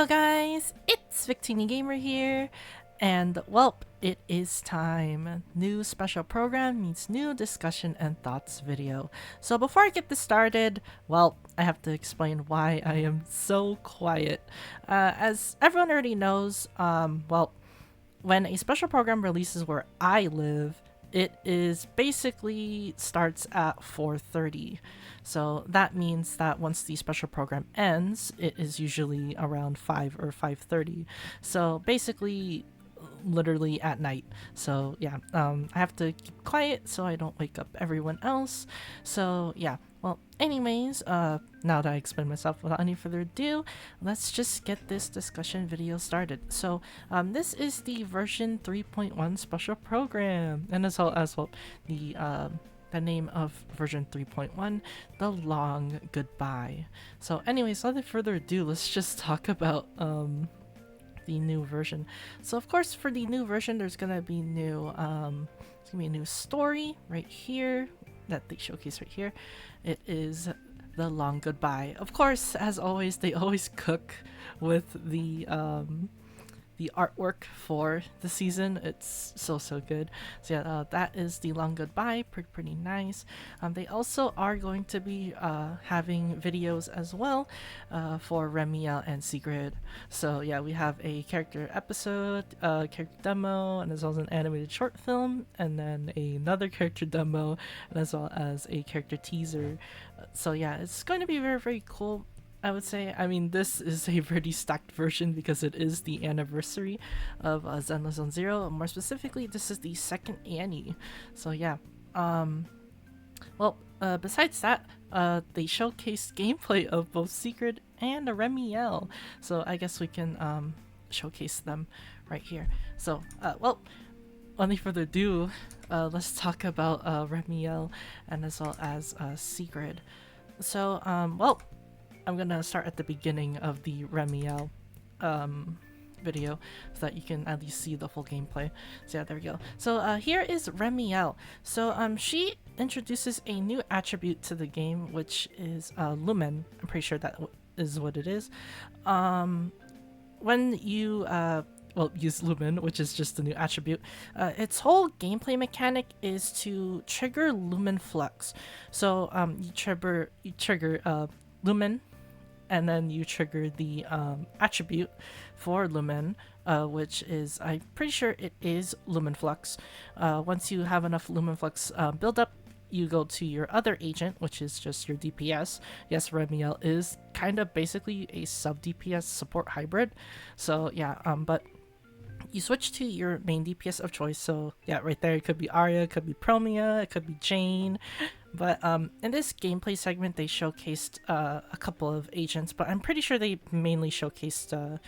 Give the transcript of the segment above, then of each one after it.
yo guys, it's Victini Gamer here, and well, it is time. New special program means new discussion and thoughts video. So before I get this started, well, I have to explain why I am so quiet. As everyone already knows, when a special program releases where I live, it is basically starts at 4:30. So that means that once the special program ends, it is usually around 5 or 5:30. So basically literally at night. So yeah, I have to keep quiet so I don't wake up everyone else. So yeah, well, anyways, now that I explained myself, without any further ado, let's just get this discussion video started. So this is the version 3.1 special program, and as well the name of version 3.1, The Long Goodbye. So anyways, without further ado, let's just talk about the new version. So of course, for the new version, there's gonna be a new story right here that they showcase right here. It is The Long Goodbye. Of course, as always, they always cook with the artwork for the season. It's so good. So yeah, that is The Long Goodbye. Pretty nice. They also are going to be having videos as well for Remielle and Sigrid. So yeah, we have a character episode, character demo, and as well as an animated short film, and then another character demo, and as well as a character teaser. So yeah, it's going to be very cool, I would say. I mean, this is a pretty stacked version because it is the anniversary of Zenless Zone Zero. More specifically, this is the second Annie. So yeah. Besides that, they showcased gameplay of both Sigrid and Remielle. So I guess we can showcase them right here. So, without any further ado, let's talk about Remielle and as well as Sigrid. So, I'm gonna start at the beginning of the Remielle video so that you can at least see the full gameplay. So yeah, there we go. So here is Remielle. So she introduces a new attribute to the game, which is Lumen. I'm pretty sure that is what it is. When you use Lumen, which is just a new attribute, its whole gameplay mechanic is to trigger Lumen Flux. So you trigger Lumen, and then you trigger the attribute for Lumen, which is, I'm pretty sure it is Lumen Flux. Once you have enough Lumen Flux build up, you go to your other agent, which is just your DPS. Yes, Remielle is kind of basically a sub DPS support hybrid. So yeah, but you switch to your main DPS of choice. So yeah, right there, it could be Arya, it could be Promia, it could be Jane. But in this gameplay segment, they showcased a couple of agents, but I'm pretty sure they mainly showcased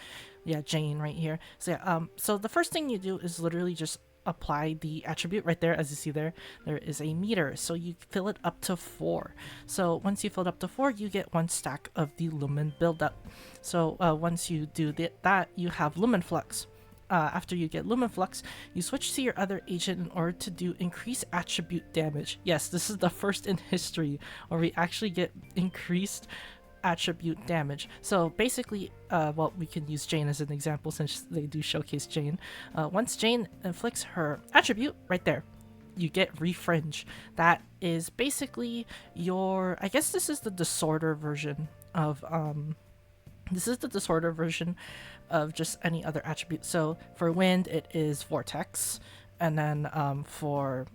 Jane right here. So yeah, so the first thing you do is literally just apply the attribute right there. As you see there is a meter, so you fill it up to 4. So once you fill it up to 4, you get 1 stack of the Lumen buildup. So once you do that, you have Lumen Flux. After you get Lumen Flux, you switch to your other agent in order to do increased attribute damage. Yes, this is the first in history where we actually get increased attribute damage. So basically, we can use Jane as an example since they do showcase Jane. Once Jane inflicts her attribute, right there, you get Refringe. That is basically I guess this is the disorder version of just any other attribute. So for wind, it is vortex, and then for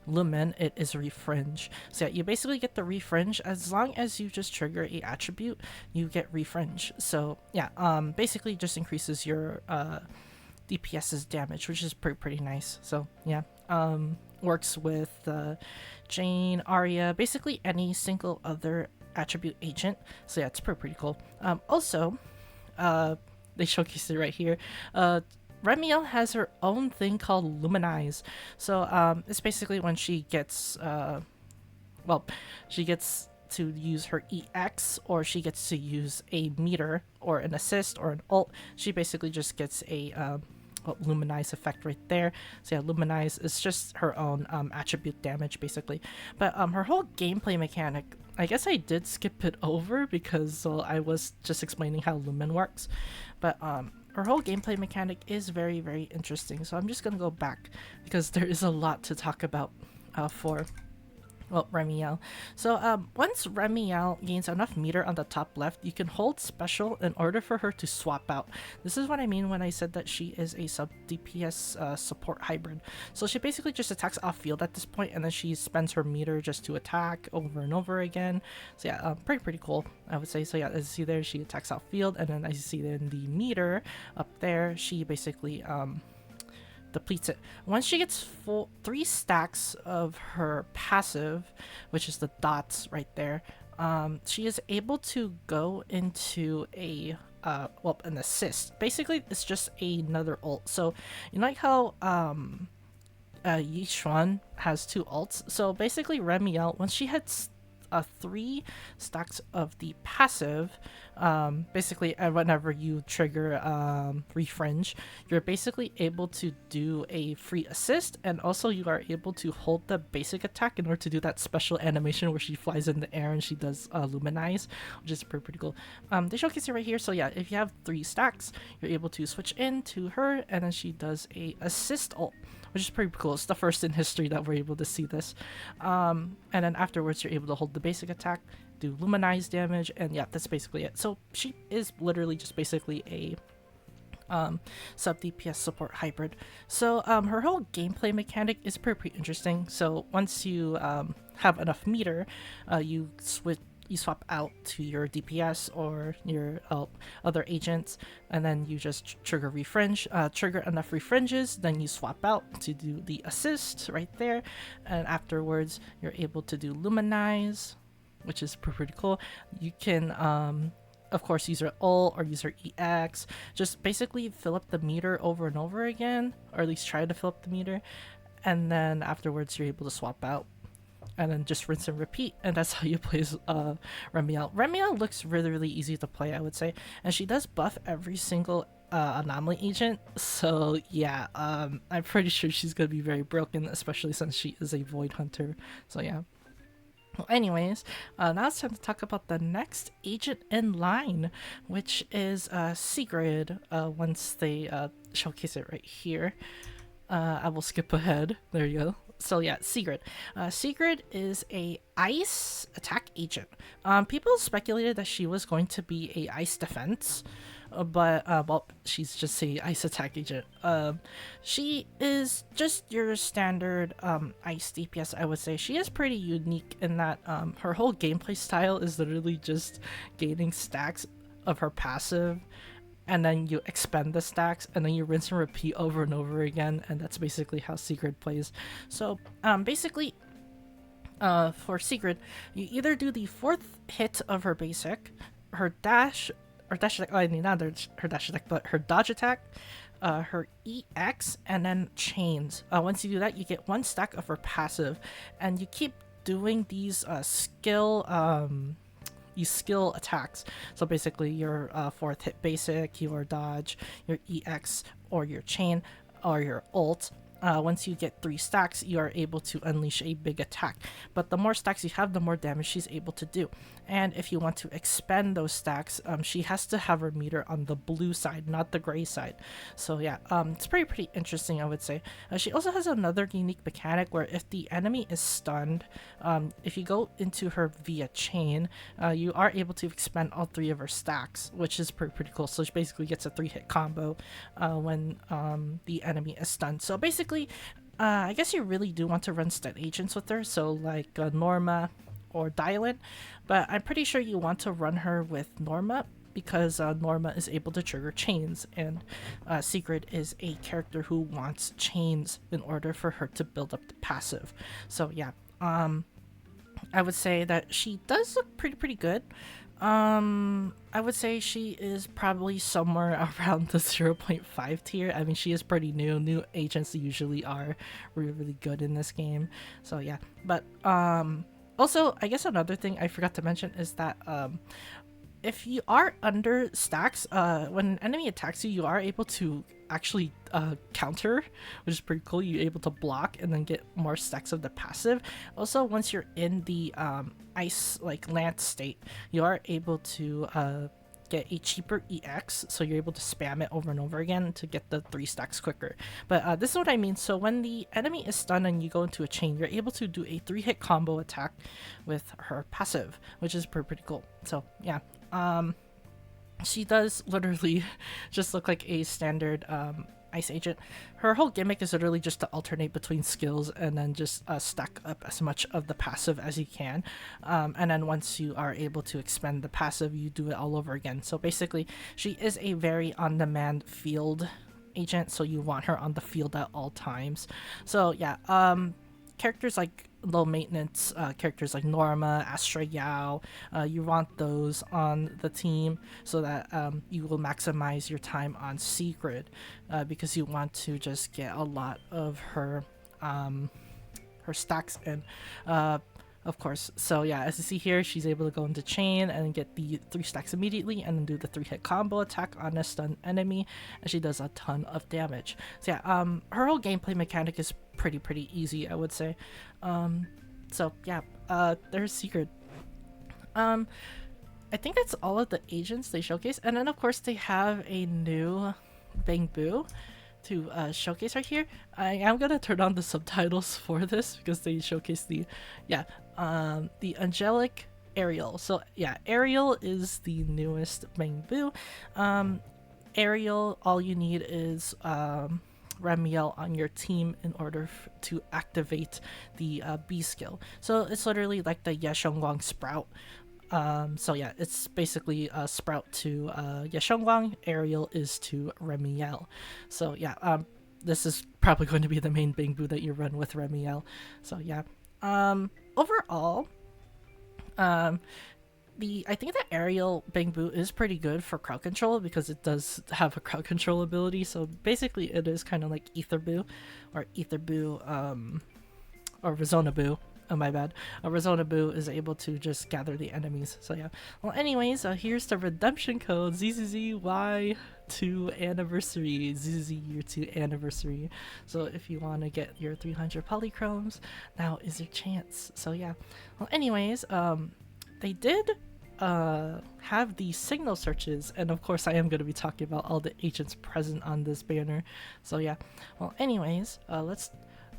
Lumen, it is Refringe. So yeah, you basically get the Refringe as long as you just trigger a attribute, you get Refringe. So yeah, basically just increases your DPS's damage, which is pretty nice. So yeah, works with Jane, Arya, basically any single other attribute agent. So yeah, it's pretty cool. Also, they showcase it right here. Remielle has her own thing called Luminize. So it's basically when she gets she gets to use her EX, or she gets to use a meter or an assist or an ult. She basically just gets a Luminize effect right there. So yeah, Luminize is just her own attribute damage basically. But her whole gameplay mechanic, I guess I did skip it over because I was just explaining how Lumen works. But her whole gameplay mechanic is very, very interesting. So I'm just gonna go back because there is a lot to talk about for Remielle. So once Remielle gains enough meter on the top left, you can hold special in order for her to swap out. This is what I mean when I said that she is a sub DPS support hybrid. So she basically just attacks off field at this point, and then she spends her meter just to attack over and over again. So yeah, pretty cool, I would say. So yeah, as you see there, she attacks off field, and then as you see in the meter up there, she basically depletes it. Once she gets full 3 stacks of her passive, which is the dots right there, she is able to go into a an assist. Basically, it's just another ult. So you know, like how Yi Xuan has 2 ults. So basically, Remielle, once she hits 3 stacks of the passive, basically whenever you trigger refringe, you're basically able to do a free assist, and also you are able to hold the basic attack in order to do that special animation where she flies in the air and she does Luminize, which is pretty cool. They showcase it right here. So yeah, if you have 3 stacks, you're able to switch in to her, and then she does a assist ult, which is pretty cool. It's the first in history that we're able to see this. And then afterwards, you're able to hold the basic attack, do Luminize damage, and yeah, that's basically it. So she is literally just basically a sub DPS support hybrid. So her whole gameplay mechanic is pretty interesting. So once you have enough meter, you swap out to your DPS or your other agents, and then you just trigger refringe. Trigger enough refringes, then you swap out to do the assist right there, and afterwards you're able to do Luminize, which is pretty cool. You can of course use her ult or use her EX, just basically fill up the meter over and over again, or at least try to fill up the meter, and then afterwards you're able to swap out and then just rinse and repeat, and that's how you play Remielle. Remielle looks really easy to play, I would say, and she does buff every single anomaly agent, so yeah, I'm pretty sure she's gonna be very broken, especially since she is a void hunter. So yeah. Well, anyways, now it's time to talk about the next agent in line, which is Sigrid. Once they showcase it right here, I will skip ahead. There you go. So yeah, Sigrid. Sigrid is a ice attack agent. People speculated that she was going to be a ice defense, but well, she's just a ice attack agent. She is just your standard ice DPS, I would say. She is pretty unique in that her whole gameplay style is literally just gaining stacks of her passive, and then you expend the stacks, and then you rinse and repeat over and over again, and that's basically how Sigrid plays. So basically, for Sigrid, you either do the 4th hit of her basic, her dash, or dash attack, I mean not her dash attack, but her dodge attack, her EX, and then chains. Once you do that, you get 1 stack of her passive, and you keep doing these skill attacks. So basically your 4th hit basic, your dodge, your EX, or your chain, or your ult. Once you get 3 stacks, you are able to unleash a big attack. But the more stacks you have, the more damage she's able to do. And if you want to expend those stacks, she has to have her meter on the blue side, not the gray side. So yeah, it's pretty interesting, I would say. She also has another unique mechanic where if the enemy is stunned, if you go into her via chain, you are able to expend all 3 of her stacks, which is pretty cool. So she basically gets a 3-hit combo when the enemy is stunned. So basically, I guess you really do want to run stun agents with her, so like Norma or Dylan, but I'm pretty sure you want to run her with Norma because Norma is able to trigger chains, and Sigrid is a character who wants chains in order for her to build up the passive. So yeah, I would say that she does look pretty good. I would say she is probably somewhere around the 0.5 tier. I mean, she is pretty new. New agents usually are really good in this game. So yeah, but also I guess another thing I forgot to mention is that if you are under stacks, when an enemy attacks you, you are able to actually counter, which is pretty cool. You're able to block and then get more stacks of the passive. Also, once you're in the ice like land state, you are able to get a cheaper EX, so you're able to spam it over and over again to get the 3 stacks quicker. But this is what I mean. So when the enemy is stunned and you go into a chain, you're able to do a 3-hit combo attack with her passive, which is pretty cool. So yeah, she does literally just look like a standard ice agent. Her whole gimmick is literally just to alternate between skills and then just stack up as much of the passive as you can, and then once you are able to expend the passive, you do it all over again. So basically she is a very on-demand field agent, so you want her on the field at all times. So yeah, characters like low maintenance characters like Norma, Astra Yao, you want those on the team so that you will maximize your time on Sigrid, because you want to just get a lot of her stacks in, of course. So yeah, as you see here, she's able to go into chain and get the 3 stacks immediately and then do the 3-hit combo attack on a stunned enemy, and she does a ton of damage. So yeah, her whole gameplay mechanic is pretty easy, I would say. So yeah, there's Sigrid. I think that's all of the agents they showcase, and then of course they have a new Bang Boo to showcase right here. I am gonna turn on the subtitles for this because they showcase the angelic Ariel. So yeah, Ariel is the newest Bang Boo. Ariel, all you need is Remielle on your team in order to activate the B skill. So it's literally like the Yeshongwang Sprout. So yeah, it's basically a Sprout to Yeshongwang, Ariel is to Remielle. So yeah, this is probably going to be the main Bang Boo that you run with Remielle. So yeah, overall, I think the aerial Bang Boo is pretty good for crowd control because it does have a crowd control ability. So basically it is kind of like Ether Boo or Rezona Boo. Oh, my bad. Rezona Boo is able to just gather the enemies. So yeah. Well, anyways, here's the redemption code ZZZ Y2 anniversary. ZZZ year 2 anniversary. So if you want to get your 300 polychromes, now is your chance. So yeah. Well, anyways, they did have the signal searches, and of course I am going to be talking about all the agents present on this banner. So yeah. Well, anyways, let's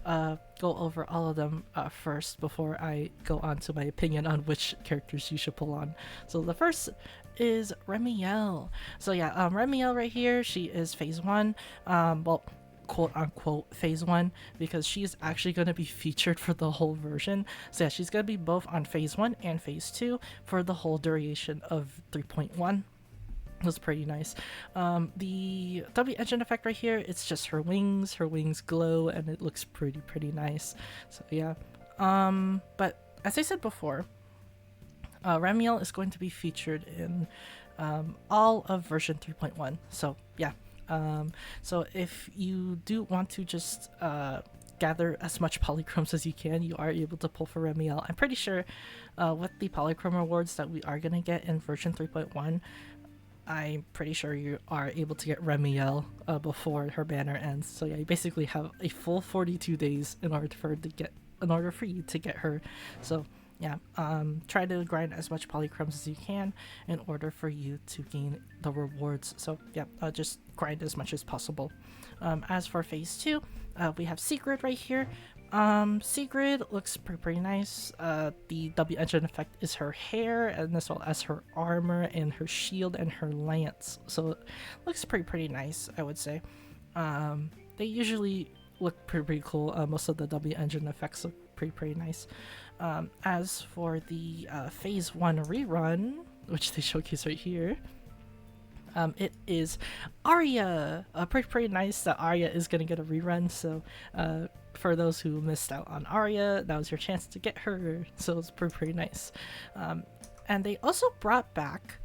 go over all of them first before I go on to my opinion on which characters you should pull on. So the first is Remielle. So yeah, Remielle right here, she is phase 1. Well, quote unquote phase 1 because she's actually going to be featured for the whole version. So yeah, she's going to be both on phase 1 and phase 2 for the whole duration of 3.1. Was pretty nice. The W engine effect right here, it's just her wings glow and it looks pretty nice. So yeah, but as I said before, Remielle is going to be featured in all of version 3.1. So yeah, so if you do want to just gather as much polychromes as you can, you are able to pull for Remielle. I'm pretty sure with the polychrome rewards that we are going to get in version 3.1, I'm pretty sure you are able to get Remielle before her banner ends. So yeah, you basically have a full 42 days in order for you to get her. So yeah, try to grind as much polychromes as you can in order for you to gain the rewards. So yeah, just grind as much as possible. As for phase 2, we have Sigrid right here. Sigrid looks pretty nice. The W engine effect is her hair, and as well as her armor and her shield and her lance. So it looks pretty nice, I would say. They usually look pretty cool. Most of the W engine effects look pretty nice. As for the phase 1 rerun, which they showcase right here, it is Arya. Pretty nice that Arya is gonna get a rerun. So for those who missed out on Arya, that was your chance to get her. So it's pretty nice. And they also brought back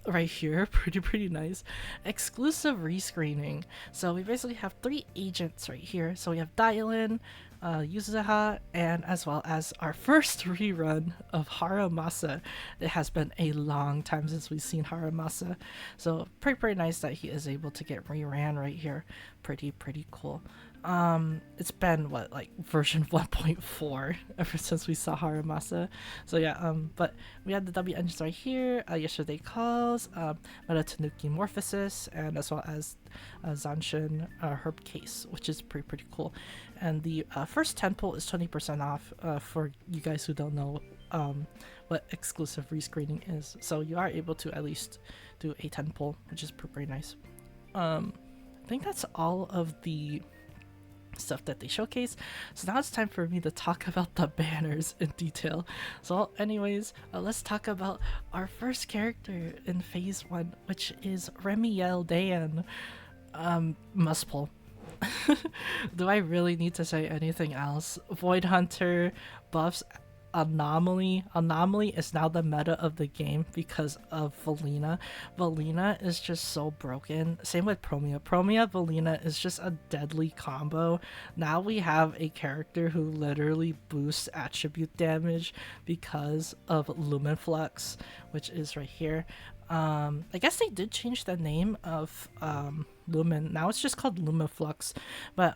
right here, pretty nice, exclusive rescreening. So we basically have 3 agents right here. So we have Dylan, Yuzuha, and as well as our first rerun of Haramasa. It has been a long time since we've seen Haramasa, so pretty nice that he is able to get reran right here. Pretty cool. It's been what, like version 1.4 ever since we saw Haramasa. So yeah, but we had the W engines right here, Yesterday Calls, Meta Tanuki Morphosis, and as well as Zanshin Herb Case, which is pretty cool. And the first 10 pull is 20% off for you guys who don't know what exclusive rescreening is. So you are able to at least do a 10 pull, which is pretty nice. I think that's all of the stuff that they showcase. So now it's time for me to talk about the banners in detail. So anyways, let's talk about our first character in phase 1, which is Remielle Dan. Must pull. Do I really need to say anything else? Void Hunter buffs Anomaly. Anomaly is now the meta of the game because of Valina. Valina is just so broken. Same with Promia. Promia Valina is just a deadly combo. Now we have a character who literally boosts attribute damage because of Lumen Flux, which is right here. I guess they did change the name of Lumen. Now it's just called Lumiflux, but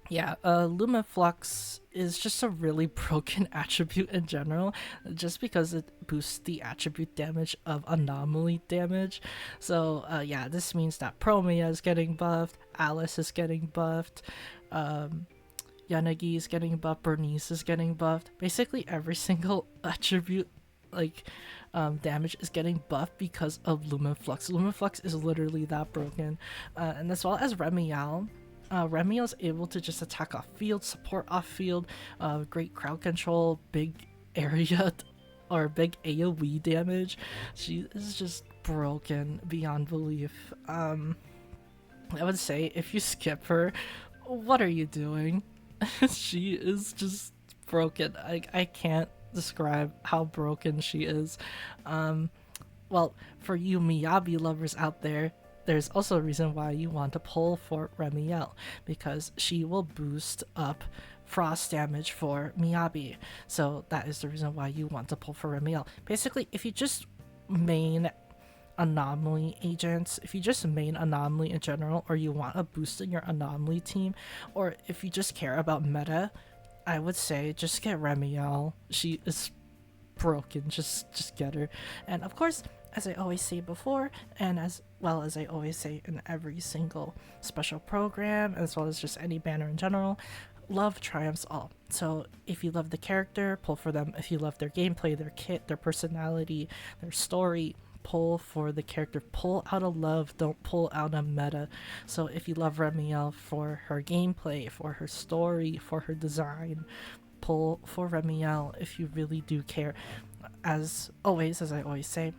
yeah, Lumiflux is just a really broken attribute in general, just because it boosts the attribute damage of anomaly damage. So yeah, this means that Promia is getting buffed, Alice is getting buffed, Yanagi is getting buffed, Bernice is getting buffed. Basically every single attribute like damage is getting buffed because of Luminflux. Luminflux is literally that broken, and as well as Remielle. Remielle is able to just attack off field, support off field, great crowd control, big area or big AoE damage. She is just broken beyond belief. I would say if you skip her, what are you doing? She is just broken. I can't describe how broken she is. Well, for you Miyabi lovers out there, there's also a reason why you want to pull for Remielle, because she will boost up frost damage for Miyabi. So that is the reason why you want to pull for Remielle. Basically, if you just main anomaly agents, if you just main anomaly in general, or you want a boost in your anomaly team, or if you just care about meta, I would say just get Remielle. She is broken. Just get her. And of course, as I always say before, and as well as I always say in every single special program, as well as just any banner in general, love triumphs all. So if you love the character, pull for them. If you love their gameplay, their kit, their personality, their story, pull for the character. Pull out of love, don't pull out of meta. So if you love Remielle for her gameplay, for her story, for her design, pull for Remielle if you really do care. As always, as I always say,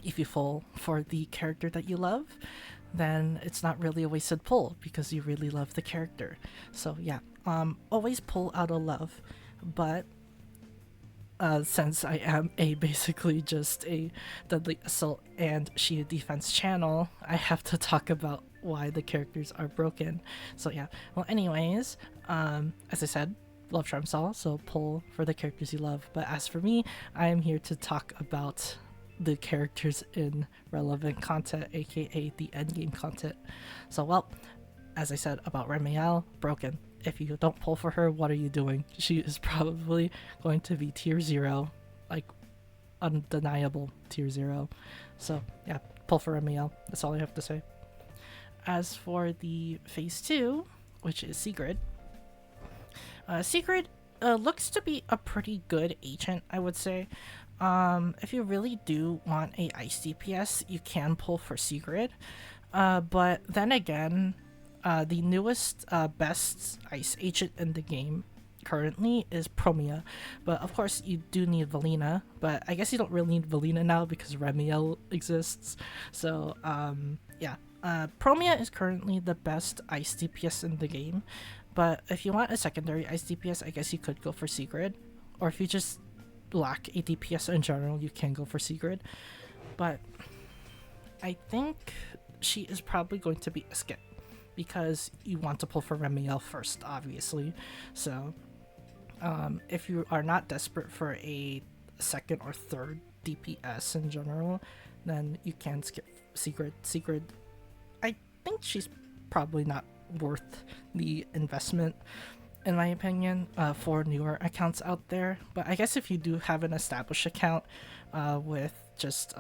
if you pull for the character that you love, then it's not really a wasted pull because you really love the character. So yeah, always pull out of love. But since I am basically just a Deadly Assault and Shield Defense channel, I have to talk about why the characters are broken. So yeah, well anyways, as I said, love triumphs all, so pull for the characters you love. But as for me, I am here to talk about the characters in relevant content, aka the endgame content. So well, as I said about Remielle, broken. If you don't pull for her, what are you doing? She is probably going to be tier 0, like undeniable tier 0. So yeah, pull for Remielle. That's all I have to say. As for the phase 2, which is Sigrid, Sigrid looks to be a pretty good agent, I would say. If you really do want a ice DPS, you can pull for Sigrid. But then again, the newest, best ice agent in the game currently is Promia. But of course, you do need Valina. But I guess you don't really need Valina now because Remielle exists. So, yeah. Promia is currently the best ice DPS in the game. But if you want a secondary ice DPS, I guess you could go for Sigrid. Or if you just lack a DPS in general, you can go for Sigrid. But I think she is probably going to be a skip. because you want to pull for Remielle first, obviously. So if you are not desperate for a second or third DPS in general, then you can skip Sigrid. Sigrid, I think she's probably not worth the investment, in my opinion, for newer accounts out there. But I guess if you do have an established account with just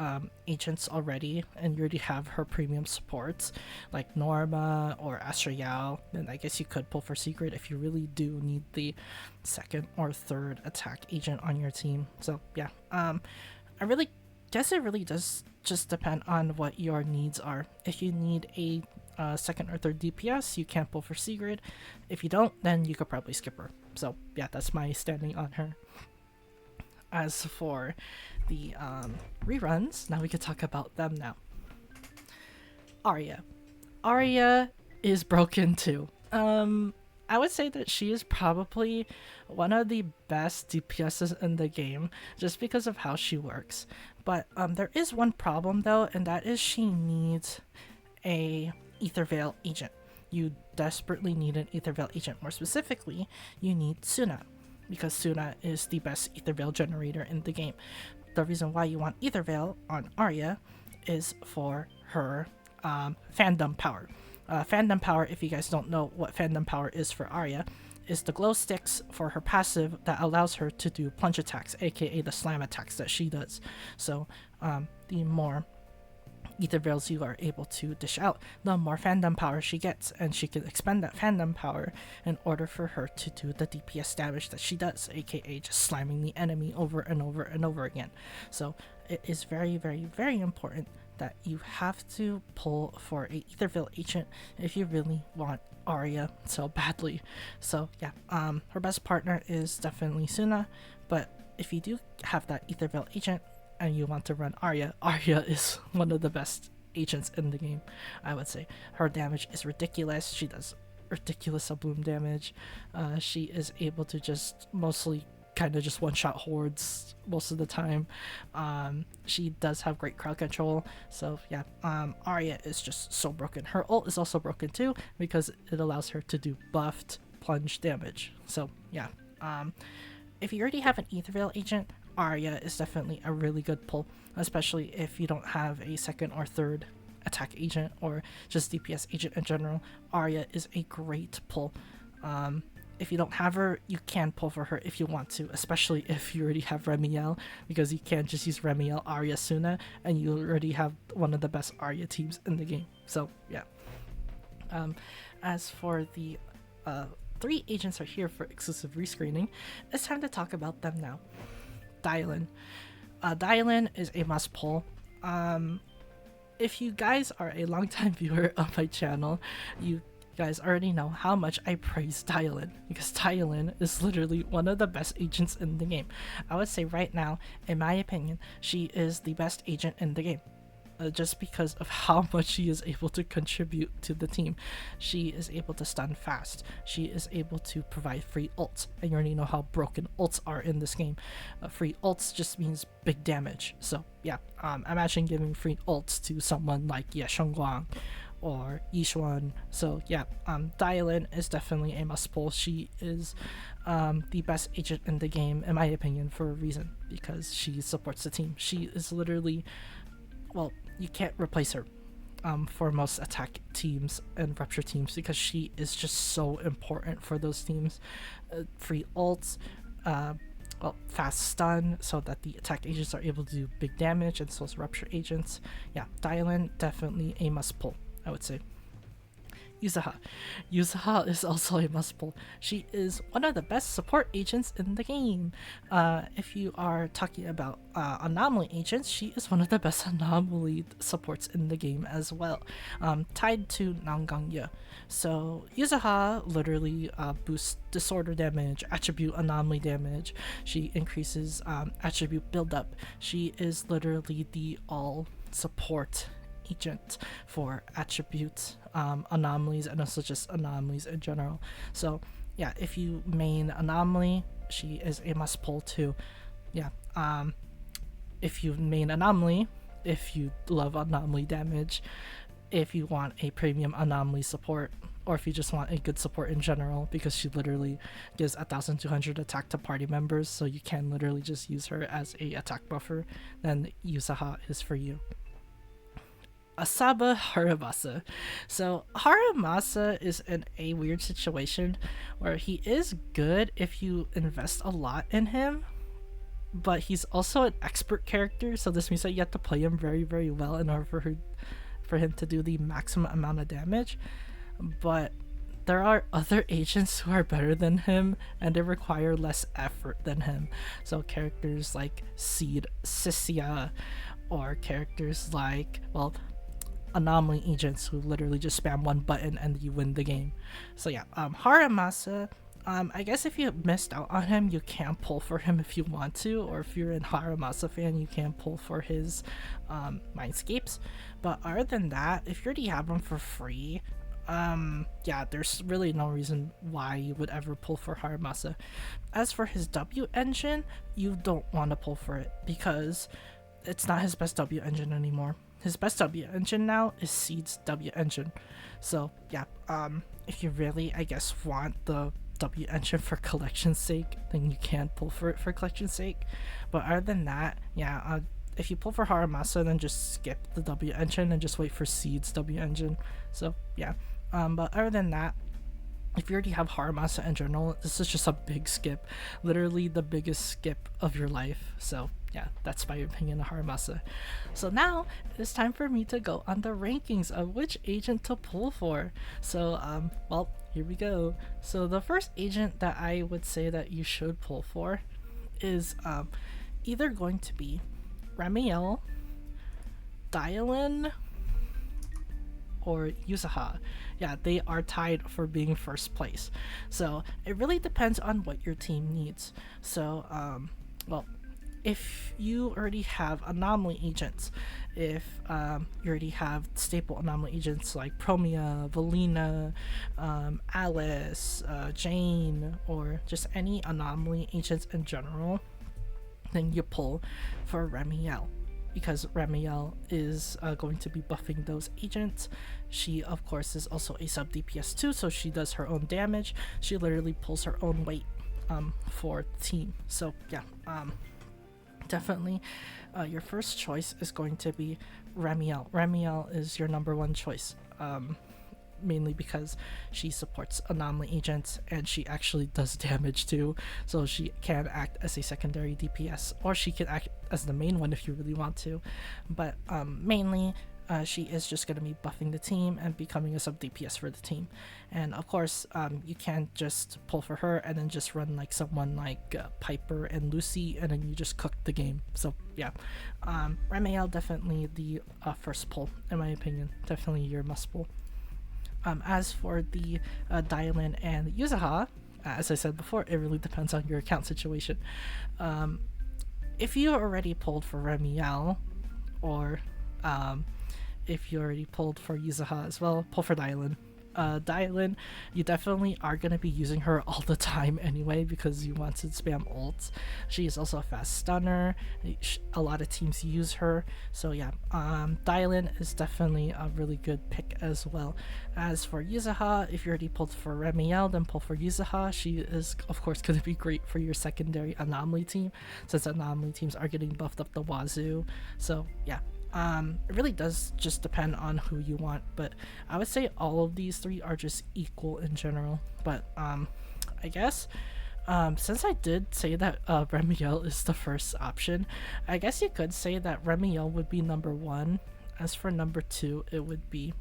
agents already, and you already have her premium supports like Norma or Astrayal, then I guess you could pull for Secret if you really do need the second or third attack agent on your team. So yeah, I really guess it really does just depend on what your needs are. If you need a second or third DPS, you can pull for Sigrid. If you don't, then you could probably skip her. So yeah, that's my standing on her. As for the reruns, now we could talk about them now. Arya. Arya is broken too. I would say that she is probably one of the best DPSs in the game just because of how she works. But there is one problem though, and that is she needs a Ether Veil agent. You desperately need an Ether Veil agent. More specifically, you need Suna, because Suna is the best Ether Veil generator in the game. The reason why you want Ether Veil on Arya is for her fandom power. Fandom power, if you guys don't know what fandom power is for Arya, is the glow sticks for her passive that allows her to do plunge attacks, aka the slam attacks that she does. So the more Ether Veils you are able to dish out, the more fandom power she gets, and she can expend that fandom power in order for her to do the DPS damage that she does, aka just slamming the enemy over and over and over again. So it is very, very, very important that you have to pull for a Ether Veil agent if you really want Arya so badly. So yeah, her best partner is definitely Suna, but if you do have that Ether Veil agent and you want to run Arya, Arya is one of the best agents in the game, I would say. Her damage is ridiculous. She does ridiculous bloom damage. She is able to just mostly kind of just one-shot hordes most of the time. She does have great crowd control. So yeah, Arya is just so broken. Her ult is also broken too because it allows her to do buffed plunge damage. So yeah, if you already have an Ether Veil agent, Arya is definitely a really good pull, especially if you don't have a second or third attack agent or just DPS agent in general. Arya is a great pull. If you don't have her, you can pull for her if you want to, especially if you already have Remielle, because you can't just use Remielle, Arya, Suna, and you already have one of the best Arya teams in the game. So yeah. As for the 3 agents are here for exclusive rescreening, it's time to talk about them now. Dylan. Dylan is a must pull. If you guys are a longtime viewer of my channel, you guys already know how much I praise Dylan, because Dylan is literally one of the best agents in the game. I would say right now, in my opinion, she is the best agent in the game. Just because of how much she is able to contribute to the team. She is able to stun fast. She is able to provide free ults, and you already know how broken ults are in this game. Free ults just means big damage. So yeah, imagine giving free ults to someone like Shengguang or Yishuan. So yeah, Dylan is definitely a must pull. She is the best agent in the game, in my opinion, for a reason, because she supports the team. She is literally, well, you can't replace her for most attack teams and rupture teams, because she is just so important for those teams. Free ults, well, fast stun, so that the attack agents are able to do big damage, and so is rupture agents. Yeah, Dylan definitely a must pull, I would say. Yuzaha. Yuzaha is also a must pull. She is one of the best support agents in the game. If you are talking about anomaly agents, she is one of the best anomaly supports in the game as well, tied to Nangang. So Yuzaha literally boosts disorder damage, attribute anomaly damage. She increases attribute buildup. She is literally the all support agent for attributes, anomalies, and also just anomalies in general. So yeah, if you main anomaly, she is a must pull too. Yeah, if you main anomaly, if you love anomaly damage, if you want a premium anomaly support, or if you just want a good support in general, because she literally gives 1200 attack to party members, so you can literally just use her as a attack buffer, then Yusaha is for you. Asaba Haramasa. So Haramasa is in a weird situation where he is good if you invest a lot in him, but he's also an expert character, so this means that you have to play him very, very well in order for him to do the maximum amount of damage. But there are other agents who are better than him and they require less effort than him. So characters like Seed Sissia, or characters like, well, anomaly agents who literally just spam one button and you win the game. So yeah, Haramasa, I guess if you missed out on him, you can pull for him if you want to, or if you're a Haramasa fan, you can pull for his Mindscapes. But other than that, if you already have him for free, yeah, there's really no reason why you would ever pull for Haramasa. As for his W engine, you don't want to pull for it because it's not his best W engine anymore. His best W engine now is Seed's W engine. So yeah, if you really, I guess, want the W engine for collection's sake, then you can pull for it for collection's sake. But other than that, yeah, if you pull for Haramasa, then just skip the W engine and just wait for Seed's W engine. So yeah, but other than that, if you already have Haramasa in general, this is just a big skip, literally the biggest skip of your life. So yeah, that's my opinion of Haramasa. So now it's time for me to go on the rankings of which agent to pull for. So well, here we go. So the first agent that I would say that you should pull for is either going to be Remielle, Dialin, or Yusaha. Yeah, they are tied for being first place. So it really depends on what your team needs. So well, if you already have anomaly agents, if you already have staple anomaly agents like Promia, Valina, Alice, Jane, or just any anomaly agents in general, then you pull for Remielle, because Remielle is going to be buffing those agents. She, of course, is also a sub DPS too, so she does her own damage. She literally pulls her own weight for the team. So yeah, definitely your first choice is going to be Remielle. Remielle is your number one choice, mainly because she supports anomaly agents and she actually does damage too, so she can act as a secondary DPS, or she can act as the main one if you really want to, but mainly she is just going to be buffing the team and becoming a sub DPS for the team. And of course, you can't just pull for her and then just run like someone like Piper and Lucy and then you just cook the game. So yeah, Remielle definitely the first pull in my opinion, definitely your must pull. As for the Dialin and Yusaha, as I said before, it really depends on your account situation. If you already pulled for Remielle, or if you already pulled for Yusaha as well, pull for Dialin. Dialin, you definitely are going to be using her all the time anyway because you want to spam ults. She is also a fast stunner. A lot of teams use her. So yeah, Dialin is definitely a really good pick as well. As for Yusaha, if you already pulled for Remielle, then pull for Yusaha. She is of course going to be great for your secondary anomaly team, since anomaly teams are getting buffed up the wazoo. So yeah, it really does just depend on who you want, but I would say all of these three are just equal in general. But I guess since I did say that Remielle is the first option, I guess you could say that Remielle would be number one. As for number two, it would be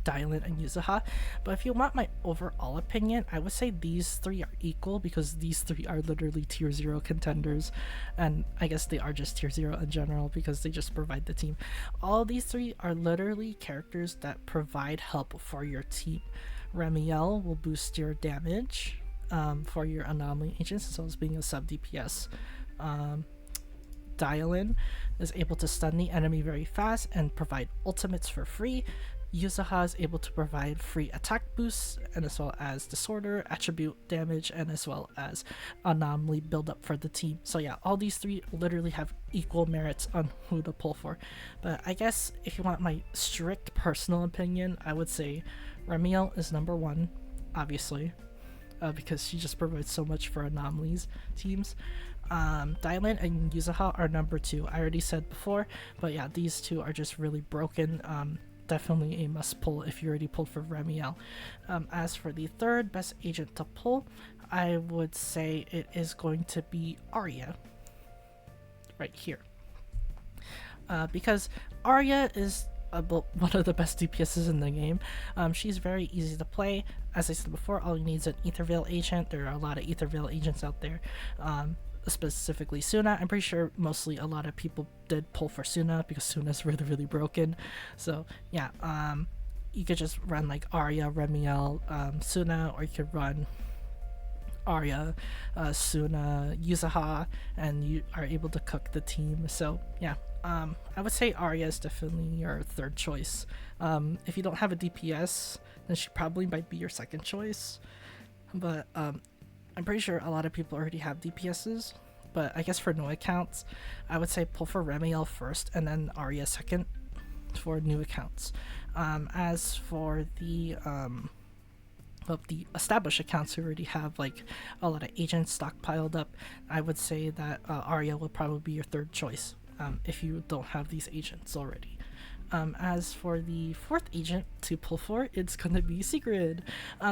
Dialin and Yusaha. But if you want my overall opinion, I would say these three are equal because these three are literally tier 0 contenders, and I guess they are just tier 0 in general because they just provide the team. All these three are literally characters that provide help for your team. Remielle will boost your damage for your anomaly agents as well as being a sub DPS. Dialin is able to stun the enemy very fast and provide ultimates for free. Yuzaha is able to provide free attack boosts and as well as disorder, attribute damage, and as well as anomaly build-up for the team. So yeah, all these three literally have equal merits on who to pull for. But I guess if you want my strict personal opinion, I would say Remielle is number one, obviously, because she just provides so much for anomalies teams. Dylan and Yuzaha are number two. I already said before, but yeah, these two are just really broken. Definitely a must pull if you already pulled for Remielle. As for the third best agent to pull, I would say it is going to be Arya. Right here. Because Arya is one of the best DPSs in the game. She's very easy to play. As I said before, all you need is an Aetherveil agent. There are a lot of Aetherveil agents out there. Specifically Suna. I'm pretty sure mostly a lot of people did pull for Suna because Suna's really broken. So yeah, you could just run like Arya, Remielle, Suna, or you could run Arya, Suna, Yuzaha, and you are able to cook the team. So yeah, I would say Arya is definitely your third choice. If you don't have a DPS, then she probably might be your second choice. But I'm pretty sure a lot of people already have DPSs, but I guess for new accounts, I would say pull for Remielle first and then Arya second for new accounts. As for the established accounts who already have like a lot of agents stockpiled up, I would say that Arya will probably be your third choice if you don't have these agents already. As for the fourth agent to pull for, it's gonna be Sigrid.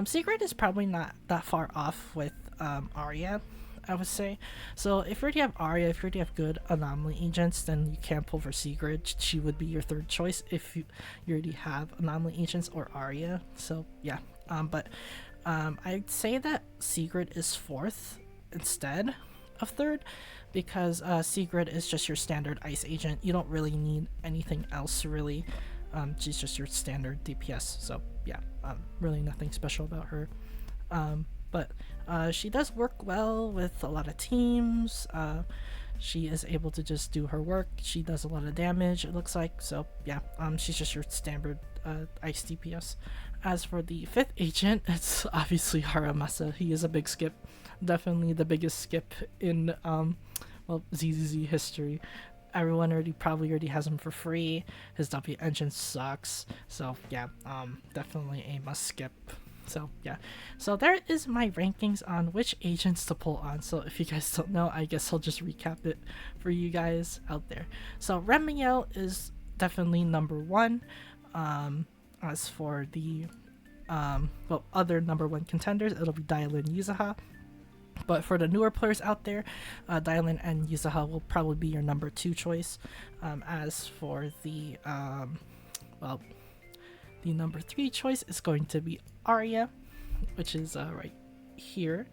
Sigrid is probably not that far off with Arya, I would say. So if you already have Arya, if you already have good anomaly agents, then you can pull for Sigrid. She would be your third choice if you already have anomaly agents or Arya. So yeah, but I'd say that Sigrid is fourth instead of third, because Sigrid is just your standard ice agent. You don't really need anything else really. She's just your standard DPS. So yeah, really nothing special about her. But she does work well with a lot of teams. She is able to just do her work. She does a lot of damage, it looks like. So yeah, she's just your standard ice DPS. As for the fifth agent, it's obviously Haramasa. He is a big skip. Definitely the biggest skip in ZZZ history. Everyone probably already has him for free. His W engine sucks. So yeah, definitely a must skip. So yeah, so there is my rankings on which agents to pull on. So if you guys don't know, I guess I'll just recap it for you guys out there. So Remielle is definitely number one. As for the other number one contenders, it'll be Dylan and Yuzaha. But for the newer players out there, Dylan and Yuzaha will probably be your number two choice. As for the the number three choice is going to be Arya, which is right here.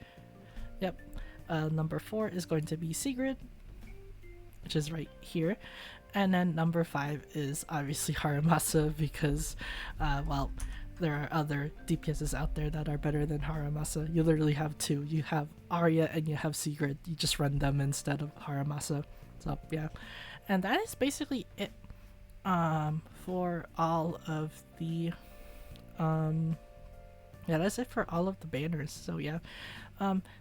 Yep. Number four is going to be Sigrid, which is right here. And then number five is obviously Haramasa because, there are other DPSs out there that are better than Haramasa. You literally have two. You have Arya and you have Sigrid. You just run them instead of Haramasa. So yeah. And that is basically it for all of the that's it for all of the banners. So yeah,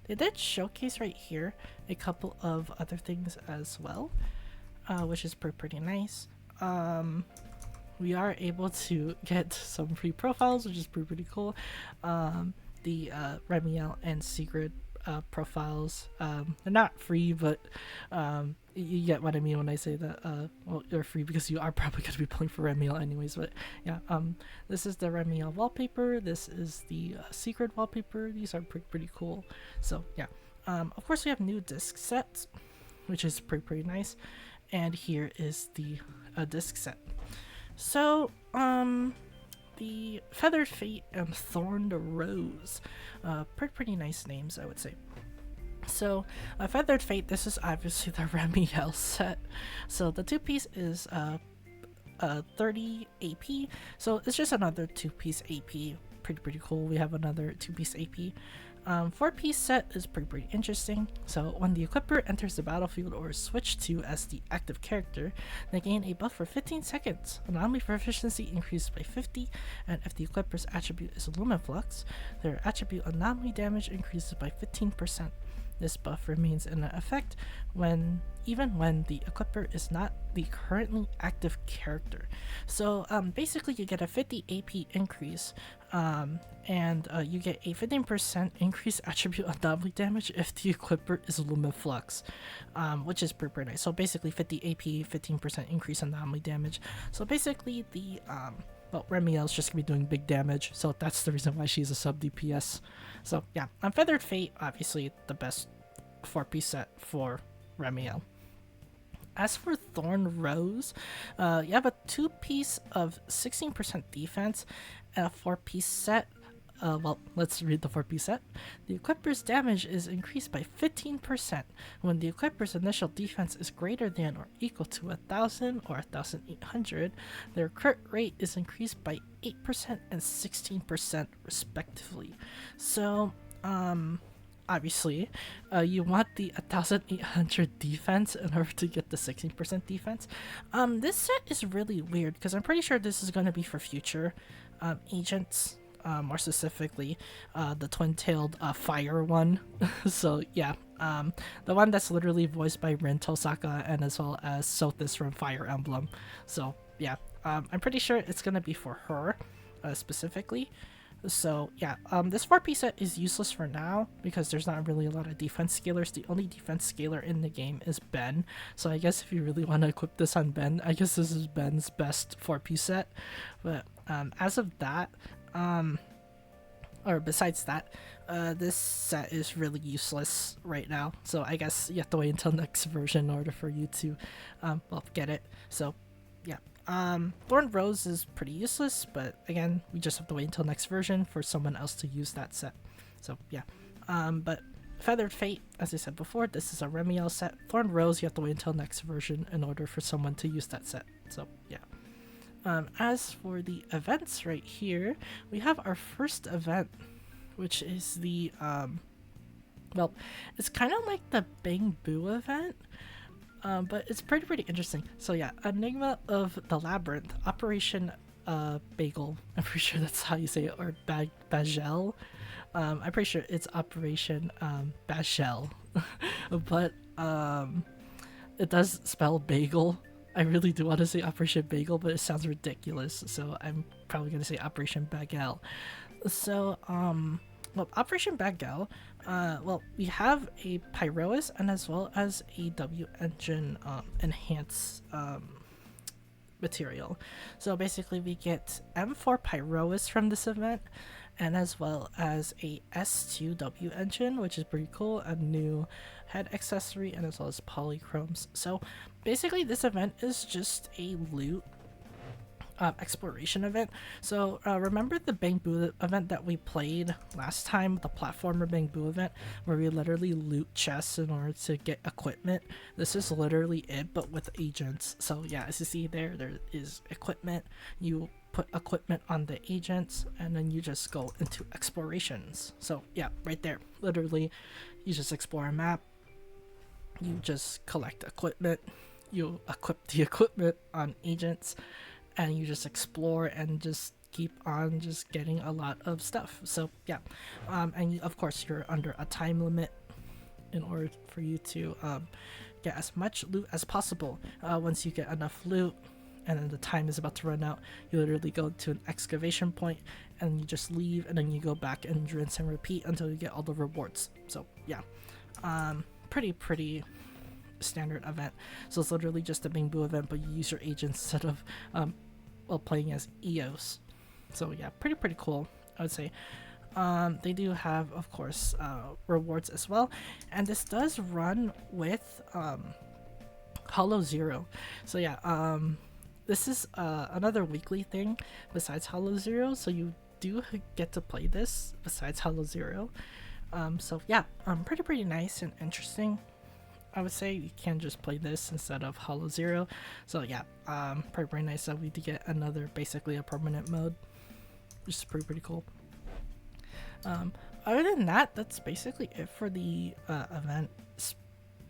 they did showcase right here a couple of other things as well, which is pretty nice. We are able to get some free profiles, which is pretty cool. The Remielle and Sigrid profiles, they're not free, but you get what I mean when I say that. Well, they're free because you are probably going to be playing for Remielle anyways. But yeah, this is the Remielle wallpaper. This is the Sigrid wallpaper. These are pretty cool. So yeah, of course we have new disc sets, which is pretty nice. And here is the disc set. So, the Feathered Fate and Thorned Rose, pretty nice names, I would say. So, Feathered Fate, this is obviously the Remielle set. So the two-piece is 30 AP. So it's just another two-piece AP. Pretty cool. We have another two-piece AP. Four-piece set is pretty interesting. So when the equipper enters the battlefield or is switched to as the active character, they gain a buff for 15 seconds. Anomaly proficiency increases by 50, and if the equipper's attribute is Lumen Flux, their attribute anomaly damage increases by 15%. This buff remains in effect even when the equipper is not the currently active character. So basically you get a 50 AP increase, and you get a 15% increased attribute anomaly damage if the equipper is Lumen Flux, which is pretty nice. So basically 50 AP, 15% increase anomaly damage. So basically the well, Remielle's just gonna be doing big damage, so that's the reason why she's a sub DPS. So yeah, Feathered Fate, obviously the best 4-piece set for Remielle. As for Thorn Rose, you have a 2-piece of 16% defense and a 4-piece set. Well, let's read the 4-piece set. The equipper's damage is increased by 15% when the equipper's initial defense is greater than or equal to 1,000 or 1,800. Their crit rate is increased by 8% and 16% respectively. So, obviously, you want the 1,800 defense in order to get the 16% defense. This set is really weird because I'm pretty sure this is going to be for future agents. More specifically, the twin-tailed fire one. So yeah, the one that's literally voiced by Rin Tosaka and as well as Sothis from Fire Emblem. So yeah, I'm pretty sure it's gonna be for her specifically. So yeah, this 4-piece set is useless for now because there's not really a lot of defense scalers. The only defense scaler in the game is Ben. So I guess if you really want to equip this on Ben, I guess this is Ben's best 4-piece set. But as of that, or besides that, this set is really useless right now. So I guess you have to wait until next version in order for you to, well, get it. So yeah. Thorn Rose is pretty useless, but again, we just have to wait until next version for someone else to use that set. So yeah. But Feathered Fate, as I said before, this is a Remielle set. Thorn Rose, you have to wait until next version in order for someone to use that set. So yeah. As for the events right here, we have our first event, which is the, well, it's kind of like the Bang Boo event, but it's pretty interesting. So yeah, Enigma of the Labyrinth, Operation Bagel, I'm pretty sure that's how you say it, or Bagel. I'm pretty sure it's Operation Bagel, but it does spell bagel. I really do want to say Operation Bagel, but it sounds ridiculous, so I'm probably going to say Operation Bagel. So, well, Operation Bagel, well, we have a Pyrois and as well as a W Engine enhance material. So basically we get M4 Pyrois from this event, and as well as a S2W engine, which is pretty cool, a new head accessory, and as well as polychromes. So basically this event is just a loot exploration event. So remember the Bang Boo event that we played last time, the platformer Bang Boo event, where we literally loot chests in order to get equipment? This is literally it, but with agents. So yeah, as you see there is equipment. You put equipment on the agents and then you just go into explorations. So yeah, right there, literally you just explore a map, you just collect equipment, you equip the equipment on agents, and you just explore and just keep on just getting a lot of stuff. So yeah, and of course you're under a time limit in order for you to get as much loot as possible. Once you get enough loot and then the time is about to run out, you literally go to an excavation point and you just leave, and then you go back and rinse and repeat until you get all the rewards. So yeah, pretty standard event. So it's literally just a Bang Boo event, but you use your agents instead of well, playing as EOS. So yeah, pretty cool, I would say. They do have, of course, rewards as well, and this does run with Hollow Zero. So yeah, this is another weekly thing besides Hollow Zero, so you do get to play this besides Hollow Zero. So yeah, pretty nice and interesting. I would say you can just play this instead of Hollow Zero. So yeah, pretty nice that we do get another, basically a permanent mode, which is pretty cool. other than that, that's basically it for the event.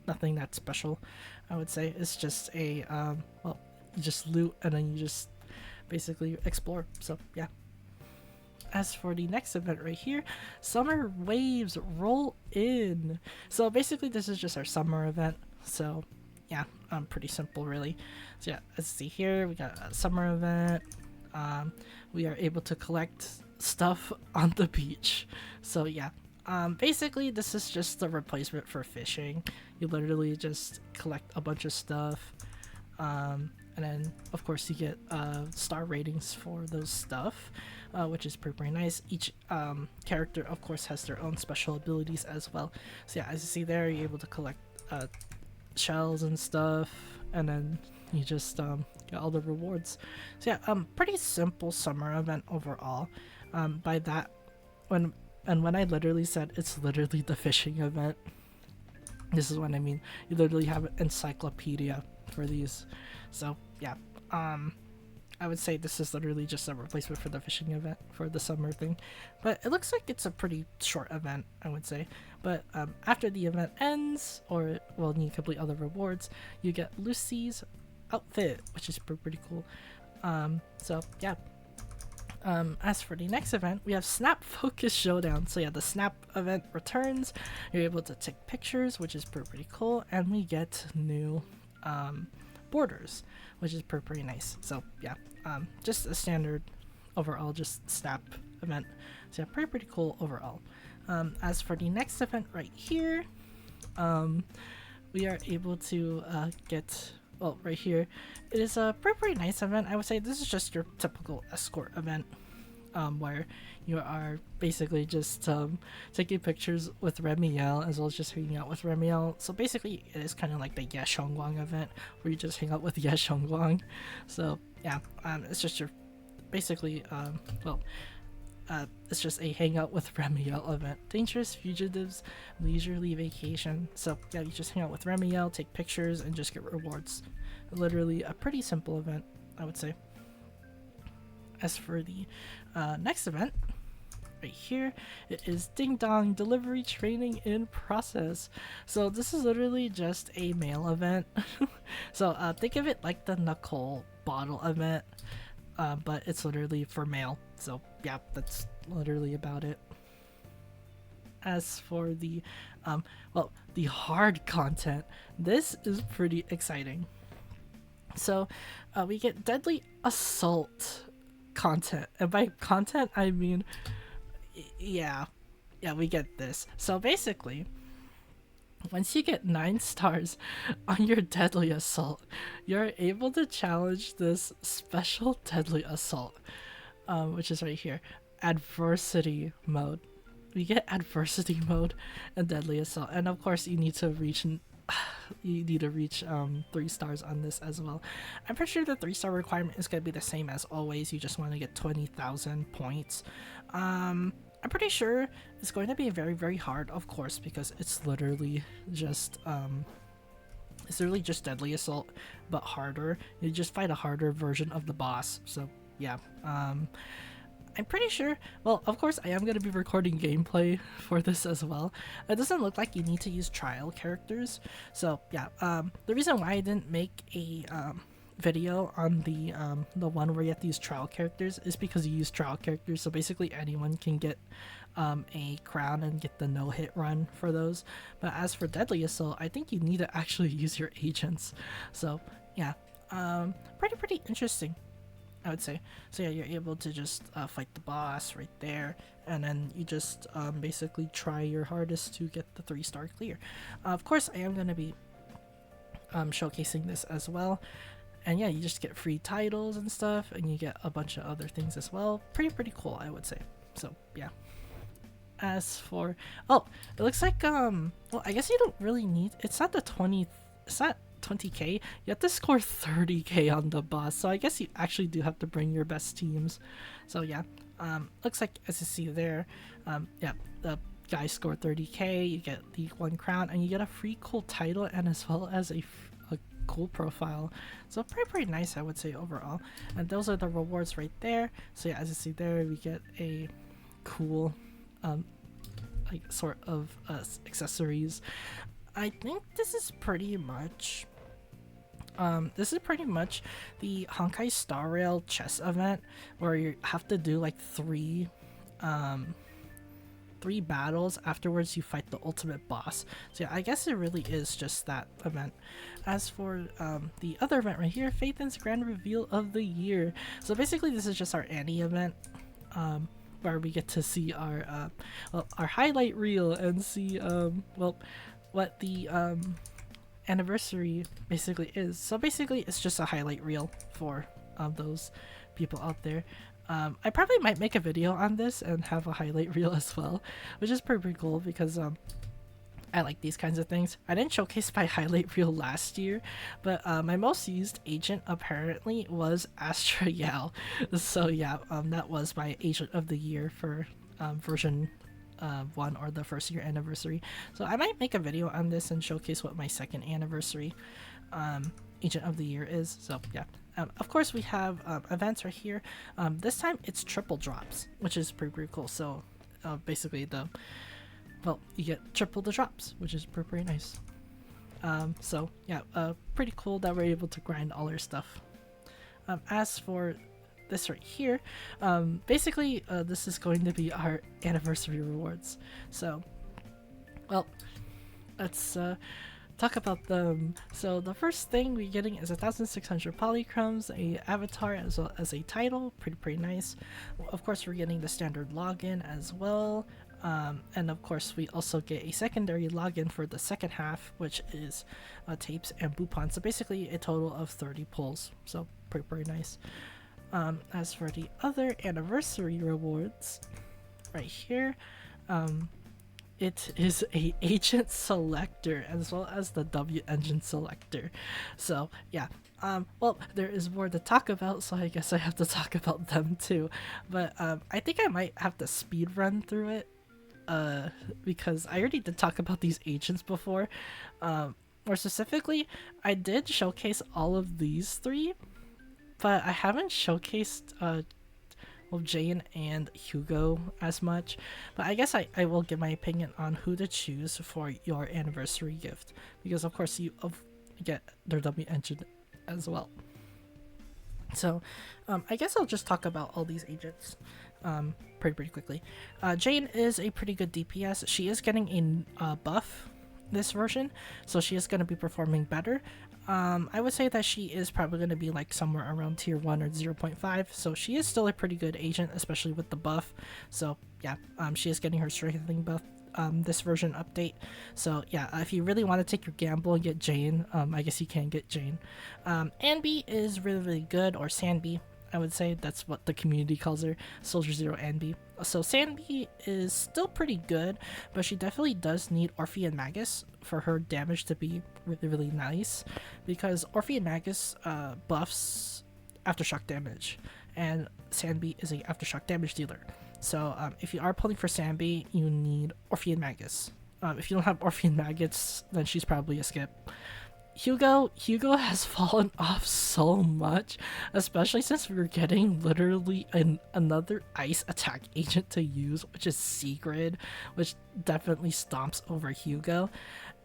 Nothing that special, I would say. It's just a well, you just loot and then you just basically explore. So yeah. As for the next event right here, summer waves roll in. So basically this is just our summer event. So yeah, pretty simple really. So yeah, as you see here, we got a summer event. We are able to collect stuff on the beach. So yeah, basically this is just the replacement for fishing. You literally just collect a bunch of stuff, and then of course you get star ratings for those stuff, which is pretty nice. Each character of course has their own special abilities as well. So yeah, as you see there, you're able to collect shells and stuff, and then you just get all the rewards. So yeah, pretty simple summer event overall. By that, when I literally said it's literally the fishing event, this is what I mean. You literally have an encyclopedia for these. So yeah, I would say this is literally just a replacement for the fishing event for the summer thing. But it looks like it's a pretty short event, I would say. But after the event ends, or well, you complete other rewards, you get Lucy's outfit, which is pretty cool. So yeah. As for the next event, we have Snap Focus Showdown. So yeah, the Snap event returns. You're able to take pictures, which is pretty cool, and we get new borders, which is pretty nice. So yeah, just a standard overall, just Snap event. So yeah, pretty cool overall. As for the next event right here, we are able to get. Well, right here, it is a pretty nice event. I would say this is just your typical escort event, where you are basically just taking pictures with Remielle, as well as just hanging out with Remielle. So basically, it is kind of like the Ye Xiongguang event, where you just hang out with Ye Xiongguang. So yeah, it's just your basically it's just a hangout with Remielle event. Dangerous Fugitives Leisurely Vacation. So yeah, you just hang out with Remielle, take pictures, and just get rewards. Literally a pretty simple event, I would say. As for the next event, right here, it is Ding Dong Delivery Training in Process. So this is literally just a mail event. So think of it like the Knuckle bottle event. But it's literally for mail. So yeah, that's literally about it. As for the well, the hard content, this is pretty exciting. So we get Deadly Assault content, and by content I mean yeah, we get this. So basically, once you get 9 stars on your Deadly Assault, you're able to challenge this special Deadly Assault, which is right here, Adversity Mode. We get Adversity Mode and Deadly Assault, and of course you need to reach 3 stars on this as well. I'm pretty sure the 3-star requirement is going to be the same as always. You just want to get 20,000 points. I'm pretty sure it's going to be very, very hard, of course, because it's literally just Deadly Assault, but harder. You just fight a harder version of the boss. So yeah, I'm pretty sure. Well, of course, I am going to be recording gameplay for this as well. It doesn't look like you need to use trial characters. So yeah, the reason why I didn't make a video on the one where you have to use trial characters is because you use trial characters, so basically anyone can get a crown and get the no-hit run for those. But as for Deadly Assault, I think you need to actually use your agents. So yeah, pretty interesting, I would say. So yeah, you're able to just fight the boss right there, and then you just basically try your hardest to get the 3-star clear. Of course, I am going to be showcasing this as well. And yeah, you just get free titles and stuff, and you get a bunch of other things as well. Pretty cool, I would say. So yeah. As for it looks like well, I guess you don't really need. It's not 20k. You have to score 30k on the boss. So I guess you actually do have to bring your best teams. So yeah, looks like as you see there, yeah, the guys score 30k. You get the 1 crown, and you get a free cool title, and as well as a cool profile. So pretty nice, I would say, overall. And those are the rewards right there. So yeah, as you see there, we get a cool like sort of accessories. I think this is pretty much the Honkai Star Rail chess event where you have to do like three battles. Afterwards you fight the ultimate boss. So yeah, I guess it really is just that event. As for the other event right here, Phaethon's Grand Reveal of the Year. So basically this is just our Annie event, where we get to see our highlight reel and see what the anniversary basically is. So basically it's just a highlight reel for those people out there. I probably might make a video on this and have a highlight reel as well, which is pretty cool because I like these kinds of things. I didn't showcase my highlight reel last year, but my most used agent apparently was Astrael. So yeah, that was my agent of the year for version 1 or the first year anniversary. So I might make a video on this and showcase what my second anniversary agent of the year is. So yeah. Of course we have events right here. This time it's triple drops, which is pretty cool. So basically you get triple the drops, which is pretty nice. So yeah, pretty cool that we're able to grind all our stuff. As for this right here, basically this is going to be our anniversary rewards. So well, let's talk about them. So the first thing we're getting is 1,600 polychromes, a avatar as well as a title. Pretty nice. Of course we're getting the standard login as well, and of course we also get a secondary login for the second half, which is tapes and Bupon. So basically a total of 30 pulls. So pretty nice. As for the other anniversary rewards right here, it is a agent selector as well as the W engine selector. So yeah, well, there is more to talk about, so I guess I have to talk about them too. But I think I might have to speed run through it, because I already did talk about these agents before. More specifically, I did showcase all of these three, but I haven't showcased Jane and Hugo as much. But I guess I will give my opinion on who to choose for your anniversary gift, because of course you get their W engine as well. So I guess I'll just talk about all these agents pretty quickly. Jane is a pretty good DPS. She is getting a buff this version, so she is going to be performing better. I would say that she is probably going to be like somewhere around tier 1 or 0.5, so she is still a pretty good agent, especially with the buff. So yeah, she is getting her strengthening buff this version update. So yeah, if you really want to take your gamble and get Jane, I guess you can get Jane. Anby is really good, or Sanby, I would say. That's what the community calls her, Soldier Zero Anby. So Sanby is still pretty good, but she definitely does need Orphean Magus for her damage to be really nice, because Orphean Magus buffs aftershock damage, and Sanby is a aftershock damage dealer. So if you are pulling for Sanby, you need Orphean Magus. If you don't have Orphean Magus, then she's probably a skip. Hugo has fallen off so much, especially since we were getting literally another ice attack agent to use, which is Sigrid, which definitely stomps over Hugo.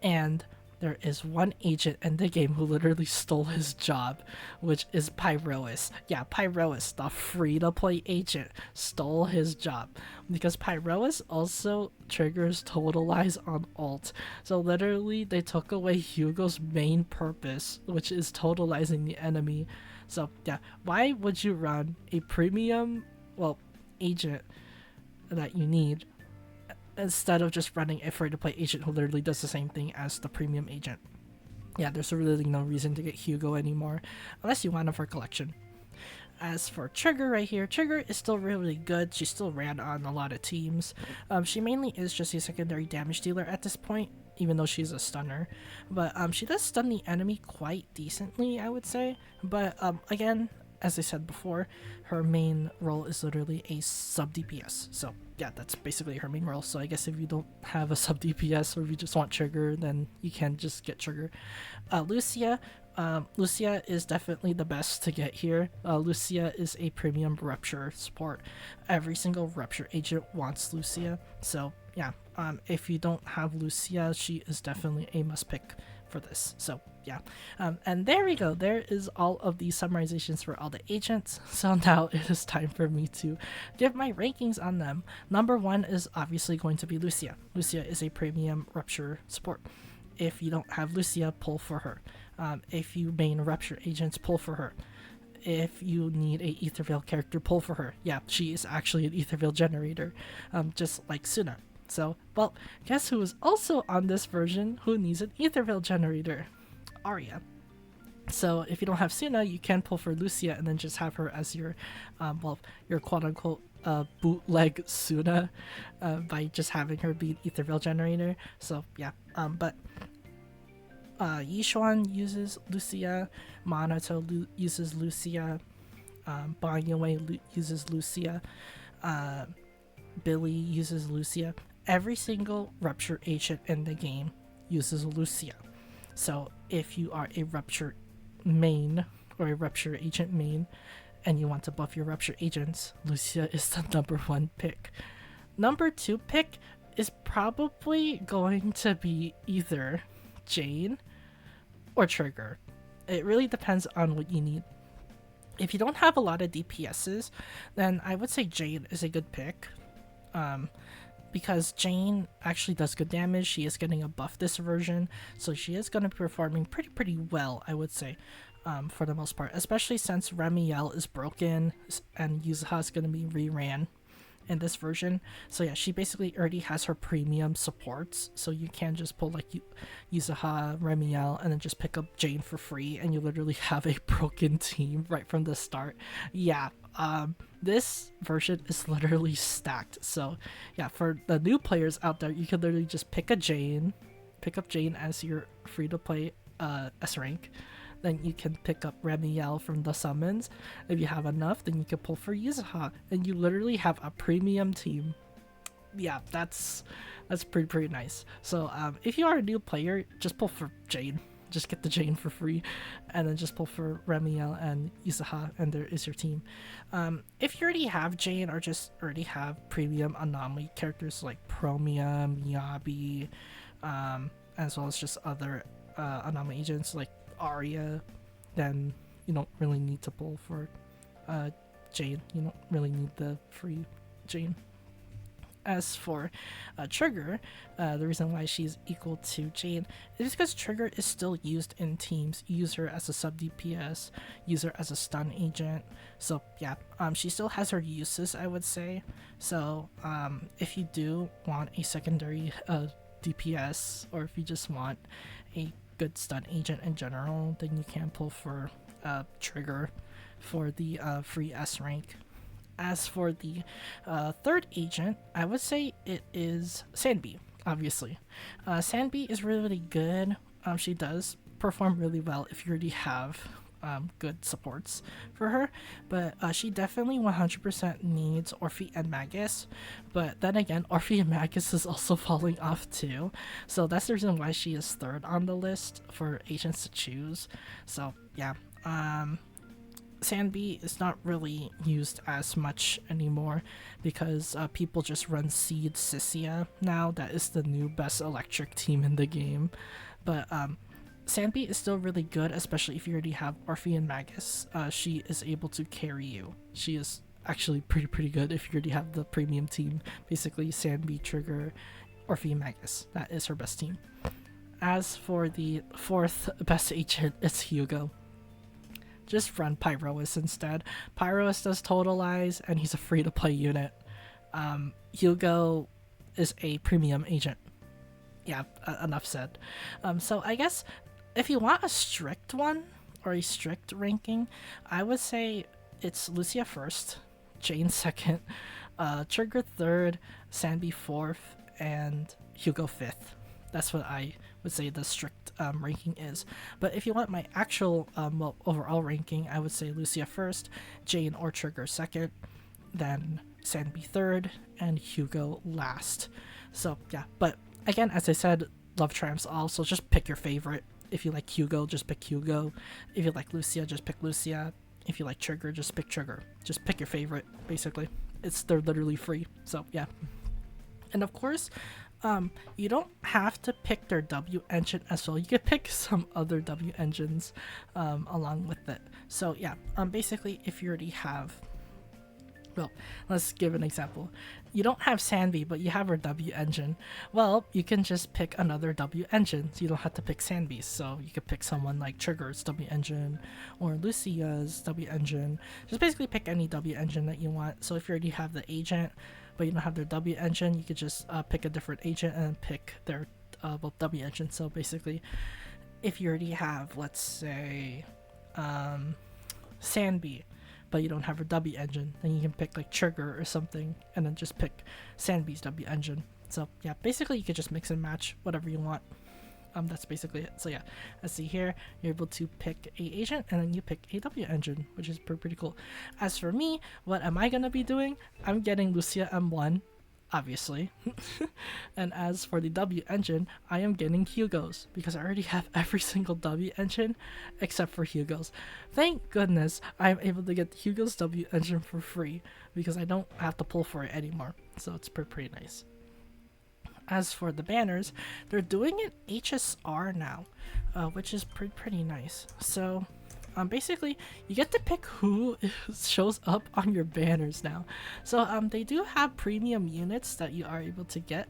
And there is one agent in the game who literally stole his job, which is Pyrois. Yeah, Pyrois, the free-to-play agent, stole his job, because Pyrois also triggers Totalize on ult. So literally, they took away Hugo's main purpose, which is totalizing the enemy. So yeah, why would you run a premium, agent that you need, instead of just running a free-to-play agent who literally does the same thing as the premium agent? Yeah, there's really no reason to get Hugo anymore, unless you want him for collection. As for Trigger right here, Trigger is still really good. She still ran on a lot of teams. She mainly is just a secondary damage dealer at this point, even though she's a stunner. But she does stun the enemy quite decently, I would say. But again, as I said before, her main role is literally a sub DPS. So yeah, that's basically her main role. So I guess if you don't have a sub DPS or if you just want trigger, then you can just get trigger. Lucia. Lucia is definitely the best to get here. Lucia is a premium rupture support. Every single rupture agent wants Lucia. So yeah, if you don't have Lucia, she is definitely a must pick for this. So yeah, and there we go. There is all of the summarizations for all the agents. So now it is time for me to give my rankings on them. Number 1 is obviously going to be Lucia. Lucia is a premium rupture support. If you don't have Lucia, pull for her. If you main rupture agents, pull for her. If you need a Etherveil character, pull for her. Yeah, she is actually an Etherveil generator, just like Suna. So, well, guess who is also on this version who needs an Etherveil generator? Arya. So if you don't have Suna, you can pull for Lucia and then just have her as your, your quote-unquote bootleg Suna by just having her be an Etherveil generator. So yeah, but Yishuan uses Lucia, Monato uses Lucia, Banyue uses Lucia, Billy uses Lucia. Every single rupture agent in the game uses Lucia. So if you are a rupture main or a rupture agent main and you want to buff your rupture agents, Lucia is the number 1 pick. Number 2 pick is probably going to be either Jane or Trigger. It really depends on what you need. If you don't have a lot of DPSs, then I would say Jane is a good pick. Because Jane actually does good damage. She is getting a buff this version, so she is going to be performing pretty well, I would say, for the most part. Especially since Remielle is broken and Yuzuha is going to be reran in this version. So yeah, she basically already has her premium supports, so you can just pull like Yuzuha, Remielle, and then just pick up Jane for free, and you literally have a broken team right from the start. Yeah, this version is literally stacked. So yeah, for the new players out there, you can literally just pick up Jane as your free to play S rank. Then you can pick up Remielle from the summons. If you have enough, then you can pull for Yuzuha, and you literally have a premium team. Yeah, that's pretty nice. So if you are a new player, just pull for Jane. Just get the Jane for free, and then just pull for Remielle and Yuzuha, and there is your team. If you already have Jane or just already have premium anomaly characters like Promia, Miyabi, as well as just other anomaly agents like Arya, then you don't really need to pull for Jane. You don't really need the free Jane. As for Trigger, the reason why she's equal to Jane is because Trigger is still used in teams. You use her as a sub DPS, use her as a stun agent. So yeah, she still has her uses, I would say. So if you do want a secondary DPS, or if you just want a good stun agent in general, then you can pull for Trigger for the free S rank. As for the third agent, I would say it is Sanbi, obviously. Sanbi is really good. She does perform really well if you already have good supports for her, but she definitely 100% needs Orphe and Magus. But then again, Orphe and Magus is also falling off too, so that's the reason why she is third on the list for agents to choose. So yeah, Sanbi is not really used as much anymore because people just run Seed Sissia now. That is the new best electric team in the game. But Sanbi is still really good, especially if you already have Orphe and Magus. She is able to carry you. She is actually pretty good if you already have the premium team. Basically, Sanbi, Trigger, Orphe, and Magus. That is her best team. As for the fourth best agent, it's Hugo. Just run Pyroas instead. Pyroas does totalize, and he's a free-to-play unit. Hugo is a premium agent. Yeah, enough said. So I guess if you want a strict one, or a strict ranking, I would say it's Lucia first, Jane second, Trigger third, Sanbi fourth, and Hugo fifth. That's what I would say the strict ranking is. But if you want my actual well, overall ranking, I would say Lucia first, Jane or Trigger second, then Sanby third, and Hugo last. So yeah, but again, as I said, love triumphs all, so just pick your favorite. If you like Hugo, just pick Hugo. If you like Lucia, just pick Lucia. If you like Trigger, just pick Trigger. Just pick your favorite, basically. They're literally free, so yeah. And of course, you don't have to pick their W engine as well. You could pick some other W engines along with it. So yeah, basically, if you already have, well, let's give an example. You don't have Sanvi, but you have her W engine. Well, you can just pick another W engine. So you don't have to pick Sanvi's. So you could pick someone like Trigger's W engine or Lucia's W engine. Just basically pick any W engine that you want. So if you already have the agent, but you don't have their W engine, you could just pick a different agent and pick their W engine. So basically, if you already have, let's say, Sanvi, but you don't have her W engine, then you can pick like Trigger or something and then just pick Sanvi's W engine. So yeah, basically you could just mix and match whatever you want. That's basically it. So yeah, let's see here, you're able to pick a agent and then you pick a W engine, which is pretty cool. As for me, what am I gonna be doing? I'm getting Lucia M1, obviously. And as for the W engine, I am getting Hugo's because I already have every single W engine except for Hugo's. Thank goodness I'm able to get Hugo's W engine for free because I don't have to pull for it anymore. So it's pretty nice. As for the banners, they're doing an HSR now, which is pretty nice. So basically, you get to pick who shows up on your banners now. So they do have premium units that you are able to get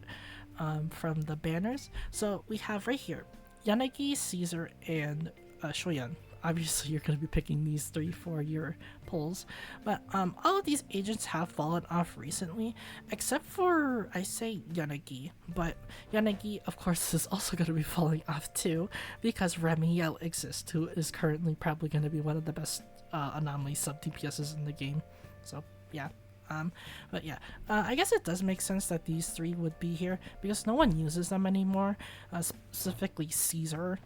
from the banners. So we have right here, Yanagi, Caesar, and Shoyan. Obviously, you're going to be picking these three for your polls, but all of these agents have fallen off recently, except for, I say, Yanagi, but Yanagi, of course, is also going to be falling off too, because Remielle exists, who is currently probably going to be one of the best anomaly sub DPSs in the game, so yeah. But yeah, I guess it does make sense that these three would be here because no one uses them anymore, specifically Caesar.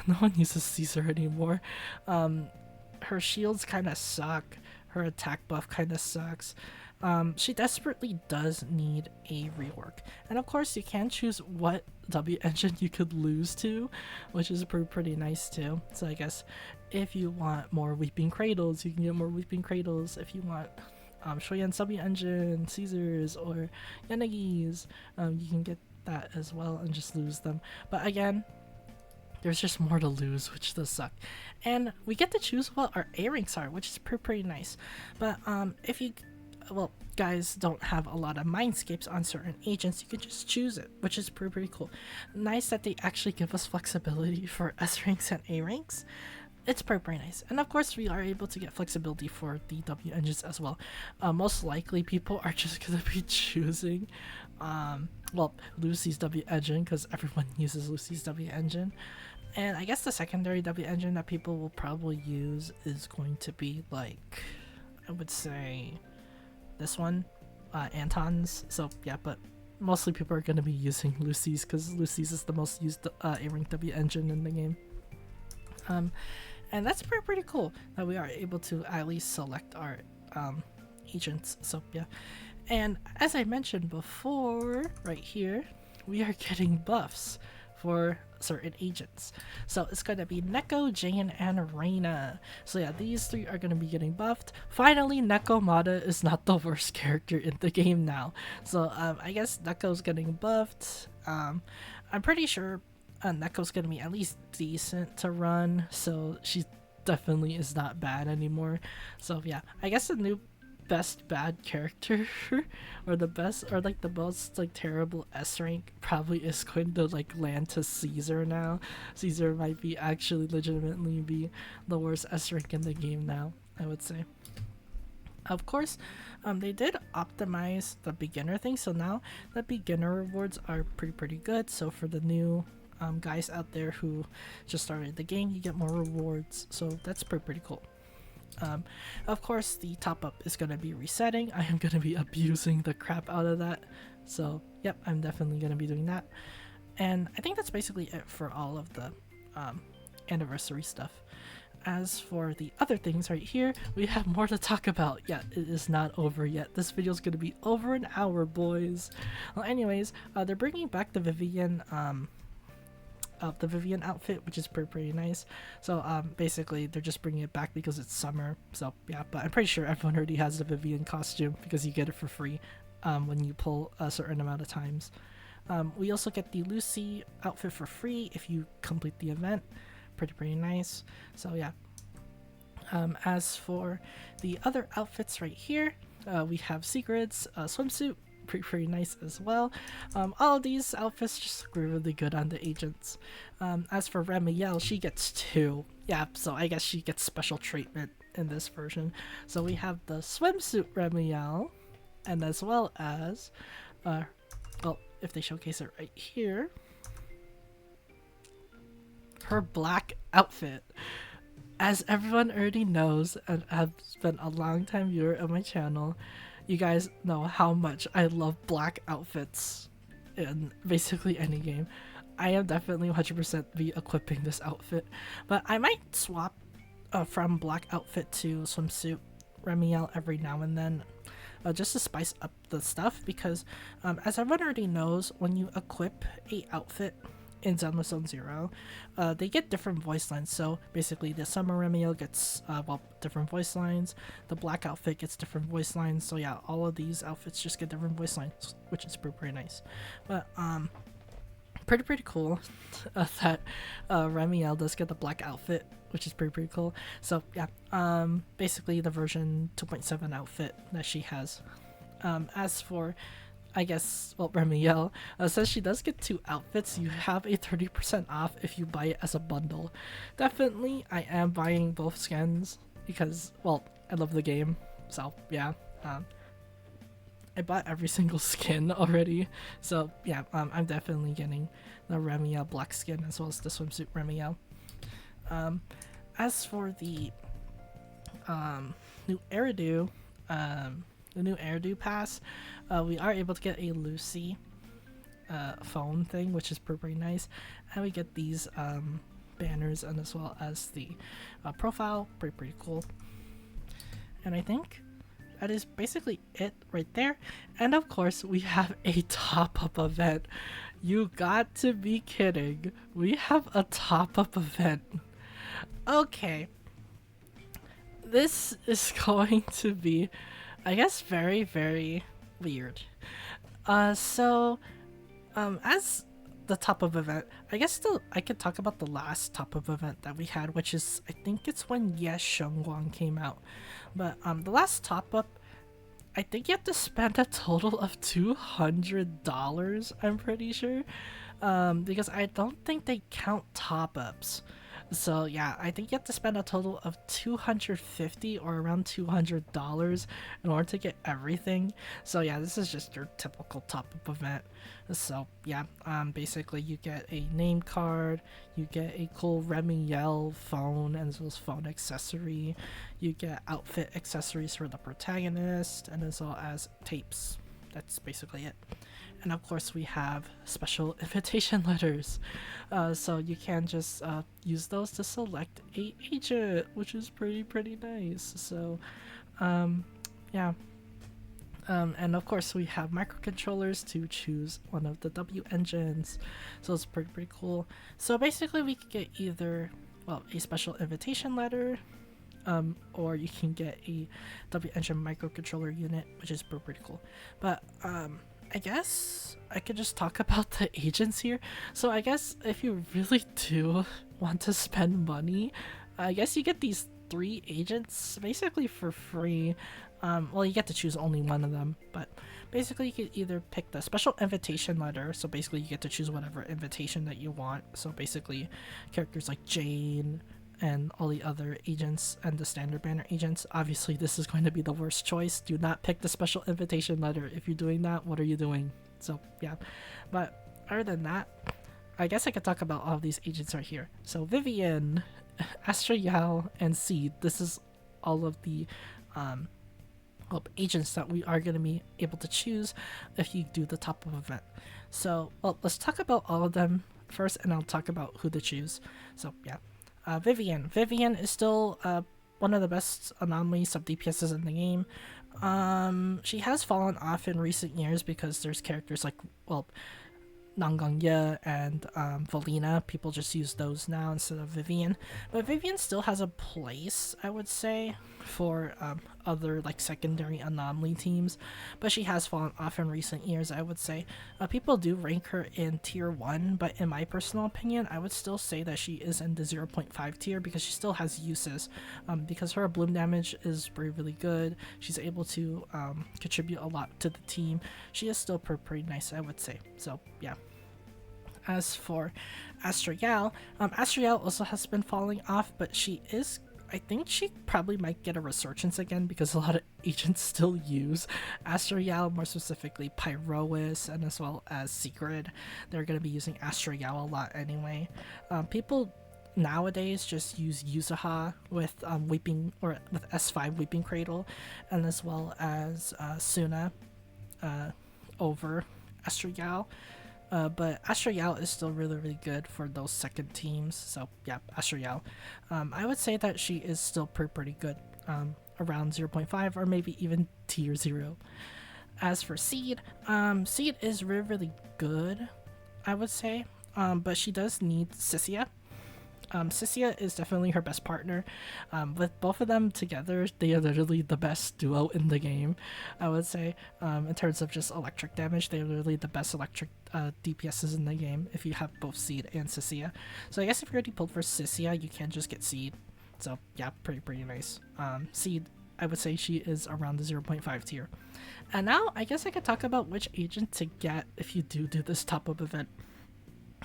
No one uses Caesar anymore. Her shields kind of suck. Her attack buff kind of sucks. She desperately does need a rework. And of course, you can choose what W engine you could lose to, which is pretty nice too. So I guess if you want more Weeping Cradles, you can get more Weeping Cradles. If you want Shoyan's W engine, Caesar's, or Yanagi's, you can get that as well and just lose them. But again, there's just more to lose, which does suck. And we get to choose what our A ranks are, which is pretty nice. But if you, well, guys don't have a lot of mindscapes on certain agents, you can just choose it, which is pretty cool. Nice that they actually give us flexibility for S ranks and A ranks. It's pretty nice. And of course, we are able to get flexibility for the W engines as well. Most likely, people are just going to be choosing, well, Lucy's W engine, because everyone uses Lucy's W engine. And I guess the secondary W engine that people will probably use is going to be, like, I would say, this one, Anton's. So, yeah, but mostly people are going to be using Lucy's, because Lucy's is the most used A-rank W engine in the game. And that's pretty cool that we are able to at least select our agents. So yeah, and as I mentioned before, right here, we are getting buffs for certain agents. So it's going to be Neko, Jane, and Reina. So yeah, these three are going to be getting buffed. Finally, Nekomata is not the worst character in the game now. So I guess Neko's getting buffed. I'm pretty sure Neko's gonna be at least decent to run, so she definitely is not bad anymore. So yeah, I guess the new best bad character or the best or like the most like terrible S rank probably is going to like land to Caesar now. Caesar might be actually legitimately be the worst S rank in the game now, I would say. Of course, they did optimize the beginner thing, so now the beginner rewards are pretty good. So for the new guys out there who just started the game, you get more rewards, so that's pretty cool. Of course, the top up is going to be resetting. I am going to be abusing the crap out of that, so yep, I'm definitely going to be doing that. And I think that's basically it for all of the anniversary stuff. As for the other things right here, we have more to talk about. Yeah, it is not over yet. This video is going to be over an hour, boys. Well, anyways, they're bringing back the Vivian outfit, which is pretty nice. So basically they're just bringing it back because it's summer. So yeah, but I'm pretty sure everyone already has the Vivian costume because you get it for free when you pull a certain amount of times. We also get the Lucy outfit for free if you complete the event. Pretty nice. So yeah. As for the other outfits right here, we have Sigrid's swimsuit, pretty nice as well. All of these outfits just look really good on the agents. As for Remielle, she gets 2. Yeah, so I guess she gets special treatment in this version. So we have the swimsuit Remielle, and as well as, well, if they showcase it right here, her black outfit. As everyone already knows and has been a long time viewer of my channel, you guys know how much I love black outfits in basically any game. I am definitely 100% be equipping this outfit, but I might swap from black outfit to swimsuit Remielle every now and then, just to spice up the stuff, because as everyone already knows, when you equip a outfit in Zenless Zone Zero, they get different voice lines. So basically the summer Remielle gets well, different voice lines, the black outfit gets different voice lines. So yeah, all of these outfits just get different voice lines, which is pretty nice. But pretty cool that Remielle does get the black outfit, which is pretty cool. So yeah, basically the version 2.7 outfit that she has. As for, I guess, well, Remielle, says she does get 2 outfits. You have a 30% off if you buy it as a bundle. Definitely, I am buying both skins because, well, I love the game. So yeah, I bought every single skin already. So yeah, I'm definitely getting the Remielle black skin as well as the swimsuit Remielle. As for the new Eridu, the new Eridu pass, we are able to get a Lucy phone thing, which is pretty nice, and we get these banners and as well as the profile. Pretty cool. And I think that is basically it right there. And of course we have a top-up event. You got to be kidding. We have a top-up event. Okay, this is going to be, I guess, very weird. So as the top-up event, I guess I could talk about the last top-up event that we had, which is, I think it's when Yes Shengguang came out. But the last top-up, I think you have to spend a total of $200, I'm pretty sure, because I don't think they count top-ups. So yeah, I think you have to spend a total of $250 or around $200 in order to get everything. So yeah, this is just your typical top-up event. So yeah, basically you get a name card, you get a cool Remielle phone and as well as phone accessory, you get outfit accessories for the protagonist, and as well as tapes. That's basically it. And of course we have special invitation letters, so you can just use those to select a agent, which is pretty nice. So yeah, and of course we have microcontrollers to choose one of the W engines, so it's pretty cool. So basically we could get either, well, a special invitation letter, or you can get a W engine microcontroller unit, which is pretty cool. But I guess I could just talk about the agents here. So I guess if you really do want to spend money, I guess you get these 3 agents basically for free. Well, you get to choose only one of them, but basically you could either pick the special invitation letter, so basically you get to choose whatever invitation that you want. So basically characters like Jane and all the other agents and the standard banner agents. Obviously this is going to be the worst choice. Do not pick the special invitation letter. If you're doing that, what are you doing? So yeah, but other than that, I guess I could talk about all of these agents right here. So Vivian, Astra Yao, and Seed. This is all of the agents that we are going to be able to choose if you do the top of event. So, well, let's talk about all of them first, and I'll talk about who to choose. So, yeah. Vivian. Vivian is still one of the best anomaly sub DPSs in the game. She has fallen off in recent years because there's characters like, well, Nangang and Valina. People just use those now instead of Vivian. But Vivian still has a place, I would say, for other like secondary anomaly teams. But she has fallen off in recent years, I would say. People do rank her in tier 1, but in my personal opinion, I would still say that she is in the 0.5 tier because she still has uses. Because her bloom damage is really good. She's able to contribute a lot to the team. She is still pretty nice, I would say. So, yeah. As for Astriel, Astriel also has been falling off, but I think she probably might get a resurgence again because a lot of agents still use Astriel, more specifically Pyrois, and as well as Sigrid. They're going to be using Astriel a lot anyway. People nowadays just use Yuzuha with Weeping, or with S5 Weeping Cradle, and as well as Suna over Astriel. But Astriel is still really good for those second teams. So yeah, Astriel. I would say that she is still pretty good. Around 0.5 or maybe even tier 0. As for Seed, Seed is really good, I would say. But she does need Sissia. Sissia is definitely her best partner. With both of them together, they are literally the best duo in the game, I would say. In terms of just electric damage, they're literally the best electric DPSs in the game if you have both Seed and Sissia. So I guess if you're already pulled for Sissia, you can just get Seed. So yeah, pretty nice. Seed, I would say she is around the 0.5 tier. And now I guess I could talk about which agent to get if you do this top-up event.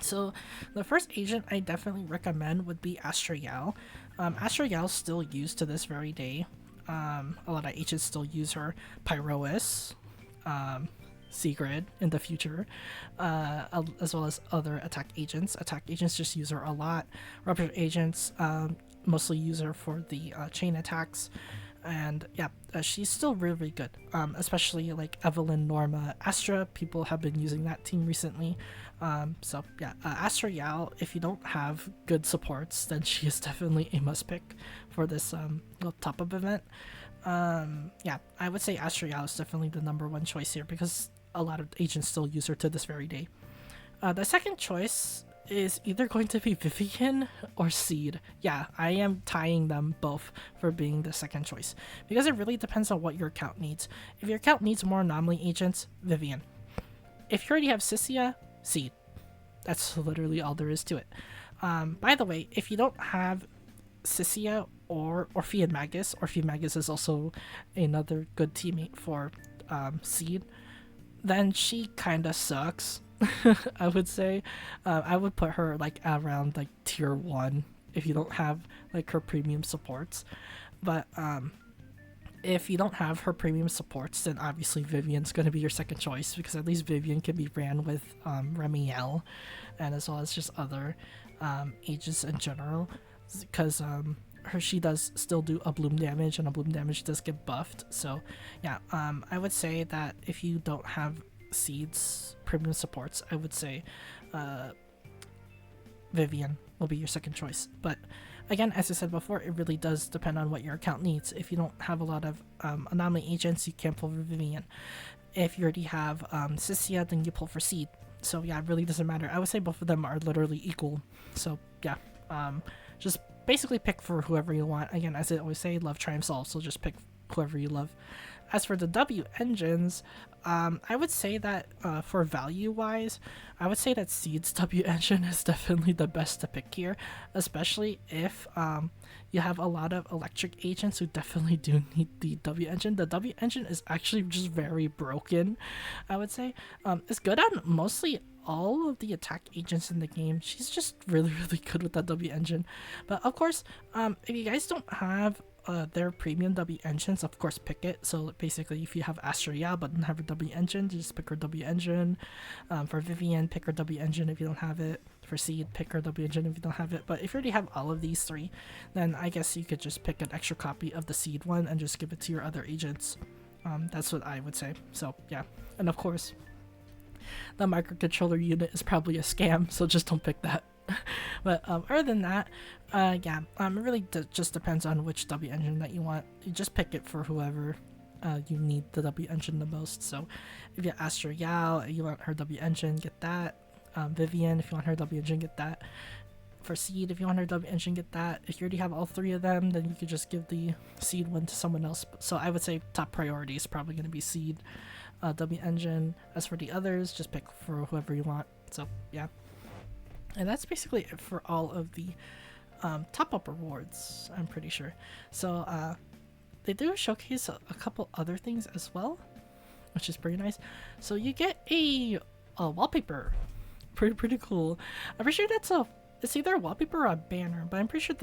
So the first agent I definitely recommend would be Astriel. Astriel's still used to this very day. A lot of agents still use her. Pyrois, Sigrid in the future, as well as other attack agents. Attack agents just use her a lot. Rupture agents mostly use her for the chain attacks. And yeah, she's still really good, especially like Evelyn, Norma, Astra. People have been using that team recently. So yeah, Astriel, if you don't have good supports, then she is definitely a must pick for this little top-up event. Yeah, I would say Astriel is definitely the #1 choice here because a lot of agents still use her to this very day. The second choice is either going to be Vivian or Seed. Yeah, I am tying them both for being the second choice because it really depends on what your account needs. If your account needs more anomaly agents, Vivian. If you already have Sissia, Seed. That's literally all there is to it. By the way, if you don't have Sissia or Orphean Magus, Orphean Magus is also another good teammate for Seed, then she kinda sucks. I would say. I would put her like around like tier 1 if you don't have like her premium supports. But if you don't have her premium supports, then obviously Vivian's going to be your second choice because at least Vivian can be ran with Remielle and as well as just other agents in general, because she does still do a bloom damage, and a bloom damage does get buffed. So yeah, I would say that if you don't have Seed's premium supports, I would say Vivian will be your second choice. But again, as I said before, it really does depend on what your account needs. If you don't have a lot of anomaly agents, you can't pull for Vivian. If you already have Sissia, then you pull for Seed. So yeah, it really doesn't matter. I would say both of them are literally equal. So yeah, just basically pick for whoever you want. Again, as I always say, love triumphs all, so just pick whoever you love. As for the W engines, I would say that for value-wise, I would say that Seed's W engine is definitely the best to pick here, especially if you have a lot of electric agents who definitely do need the W engine. The W engine is actually just very broken, I would say. It's good on mostly all of the attack agents in the game. She's just really good with that W engine. But of course, if you guys don't have their premium W engines, of course pick it. So basically, if you have Astriel but don't have a W engine, just pick her W engine. For Vivian, pick her W engine if you don't have it. For Seed, pick her W engine if you don't have it. But if you already have all of these three, then I guess you could just pick an extra copy of the Seed one and just give it to your other agents. That's what I would say. So yeah, and of course, the microcontroller unit is probably a scam, so just don't pick that. But other than that, yeah, it really just depends on which W engine that you want. You just pick it for whoever you need the W engine the most. So if you ask your Yao, you want her W engine, get that. Vivian, if you want her W engine, get that. For Seed, if you want her W engine, get that. If you already have all three of them, then you could just give the Seed one to someone else. So I would say top priority is probably going to be Seed, W engine. As for the others, just pick for whoever you want. So yeah, and that's basically it for all of the top up rewards, I'm pretty sure. So they do showcase a couple other things as well, which is pretty nice. So you get a wallpaper, pretty cool. I'm pretty sure it's either a wallpaper or a banner, but I'm pretty sure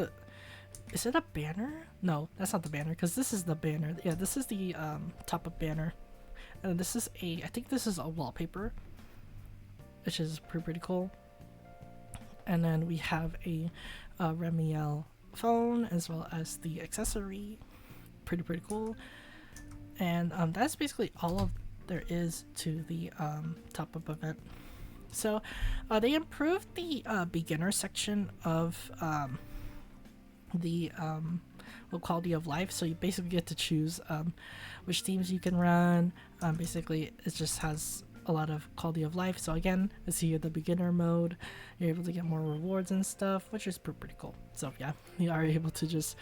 is it a banner? No, that's not the banner, because this is the banner. Yeah, this is the top up banner, and this is I think this is a wallpaper, which is pretty cool. And then we have a Remielle phone as well as the accessory, pretty cool. And that's basically all of there is to the top up event. So they improved the beginner section of the quality of life. So you basically get to choose which teams you can run. Basically, it just has a lot of quality of life. So again, let's see the beginner mode. You're able to get more rewards and stuff, which is pretty cool. So yeah, you are able to just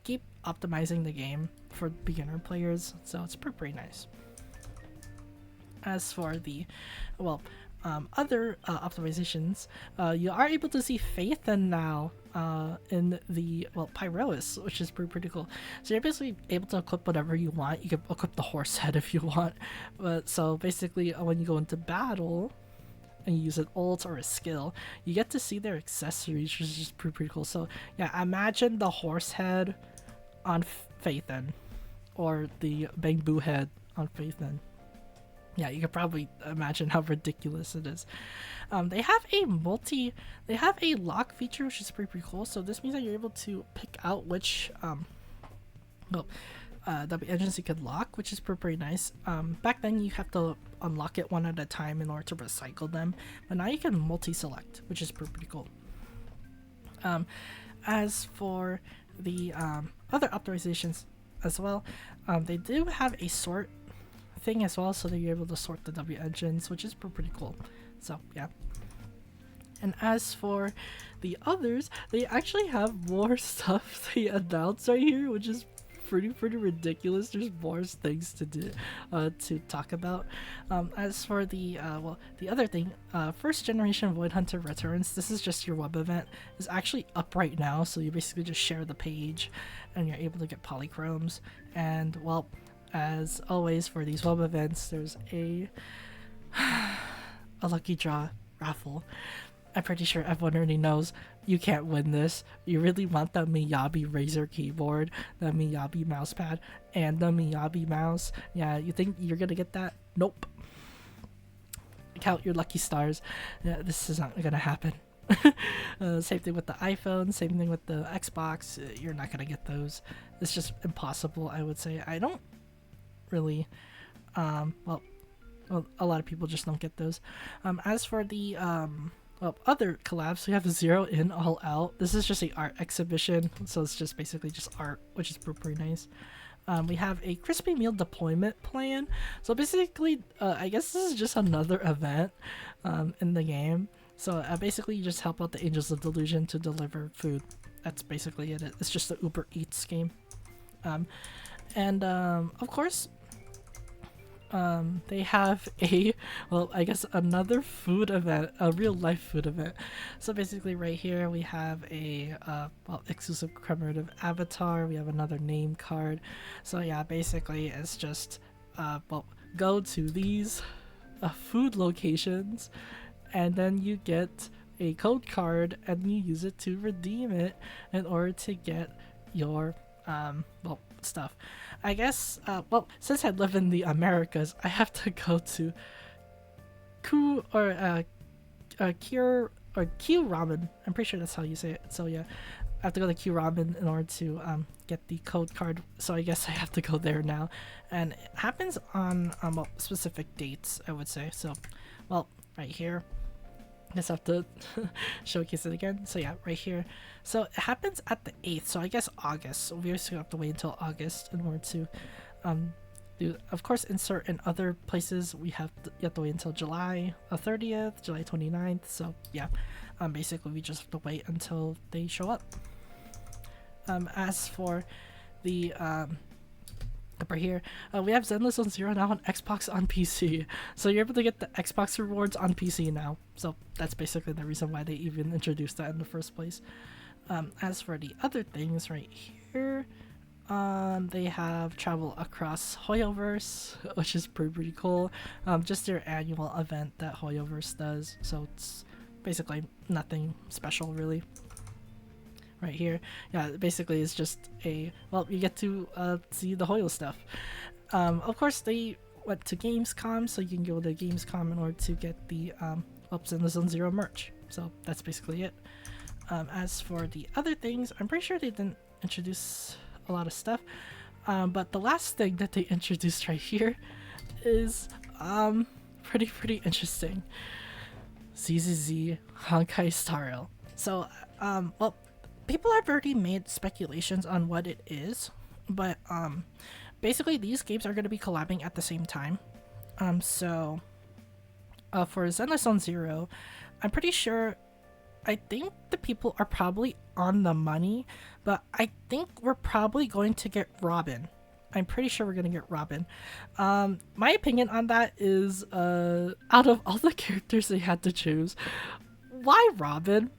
keep optimizing the game for beginner players. So it's pretty nice. As for the other optimizations, you are able to see Phaethon now in the Pyrois, which is pretty cool. So you're basically able to equip whatever you want. You can equip the horse head if you want. But so basically, when you go into battle and you use an ult or a skill, you get to see their accessories, which is just pretty cool. So yeah, imagine the horse head on Phaethon, or the bamboo head on Phaethon. Yeah, you can probably imagine how ridiculous it is. They have a lock feature, which is pretty cool. So this means that you're able to pick out which W engines you could lock, which is pretty nice. Back then you have to unlock it one at a time in order to recycle them, but now you can multi-select, which is pretty cool. As for the other optimizations as well, they do have a sort thing as well, so that you're able to sort the W engines, which is pretty cool. So yeah. And as for the others, they actually have more stuff they announced right here, which is pretty ridiculous. There's more things to do to talk about. As for the the other thing, first generation Void Hunter returns. This is just your web event. It's actually up right now, so you basically just share the page and you're able to get polychromes. And well, as always for these web events, there's a lucky draw raffle. I'm pretty sure everyone already knows you can't win this. You really want the Miyabi Razer keyboard, the Miyabi mousepad, and the Miyabi mouse. Yeah, you think you're gonna get that? Nope. Count your lucky stars. Yeah, this is not gonna happen. Same thing with the iPhone, same thing with the Xbox. You're not gonna get those. It's just impossible, I would say. I don't really well, a lot of people just don't get those. As for the other collabs, we have Zero In All Out. This is just a art exhibition, so it's just basically just art, which is pretty nice. We have a crispy meal deployment plan. So basically, I guess this is just another event in the game. So basically, you just help out the Angels of Delusion to deliver food. That's basically it. It's just the Uber Eats game. And of course, they have I guess another food event, a real life food event. So basically right here we have a exclusive commemorative avatar. We have another name card. So yeah, basically it's just go to these food locations, and then you get a code card and you use it to redeem it in order to get your stuff. I guess since I live in the Americas, I have to go to Q Ramen. I'm pretty sure that's how you say it. So yeah, I have to go to Q Ramen in order to get the code card. So I guess I have to go there now, and it happens on well, specific dates, I would say. So, well, right here. Just have to showcase it again. So yeah, right here. So it happens at the 8th. So I guess August. So we also have to wait until August in order to do. Of course, insert in other places. You have to wait until July 30th, July 29th. So yeah, basically we just have to wait until they show up. As for the over here, we have Zenless Zone Zero now on Xbox on PC, so you're able to get the Xbox rewards on PC now. So that's basically the reason why they even introduced that in the first place. As for the other things right here, they have travel across Hoyoverse, which is pretty cool. Just their annual event that Hoyoverse does, so it's basically nothing special really. Right here, yeah, basically it's just well, you get to see the Hoyo stuff. Of course they went to Gamescom, so you can go to Gamescom in order to get the Zenless Zone Zero merch. So that's basically it. As for the other things, I'm pretty sure they didn't introduce a lot of stuff, but the last thing that they introduced right here is pretty interesting. ZZZ Honkai Star Rail. So well, people have already made speculations on what it is, but basically these games are going to be collabing at the same time. So for Zenless Zone Zero, I'm pretty sure, I think the people are probably on the money, but I think we're probably going to get Robin. I'm pretty sure we're going to get Robin. My opinion on that is, out of all the characters they had to choose, why Robin?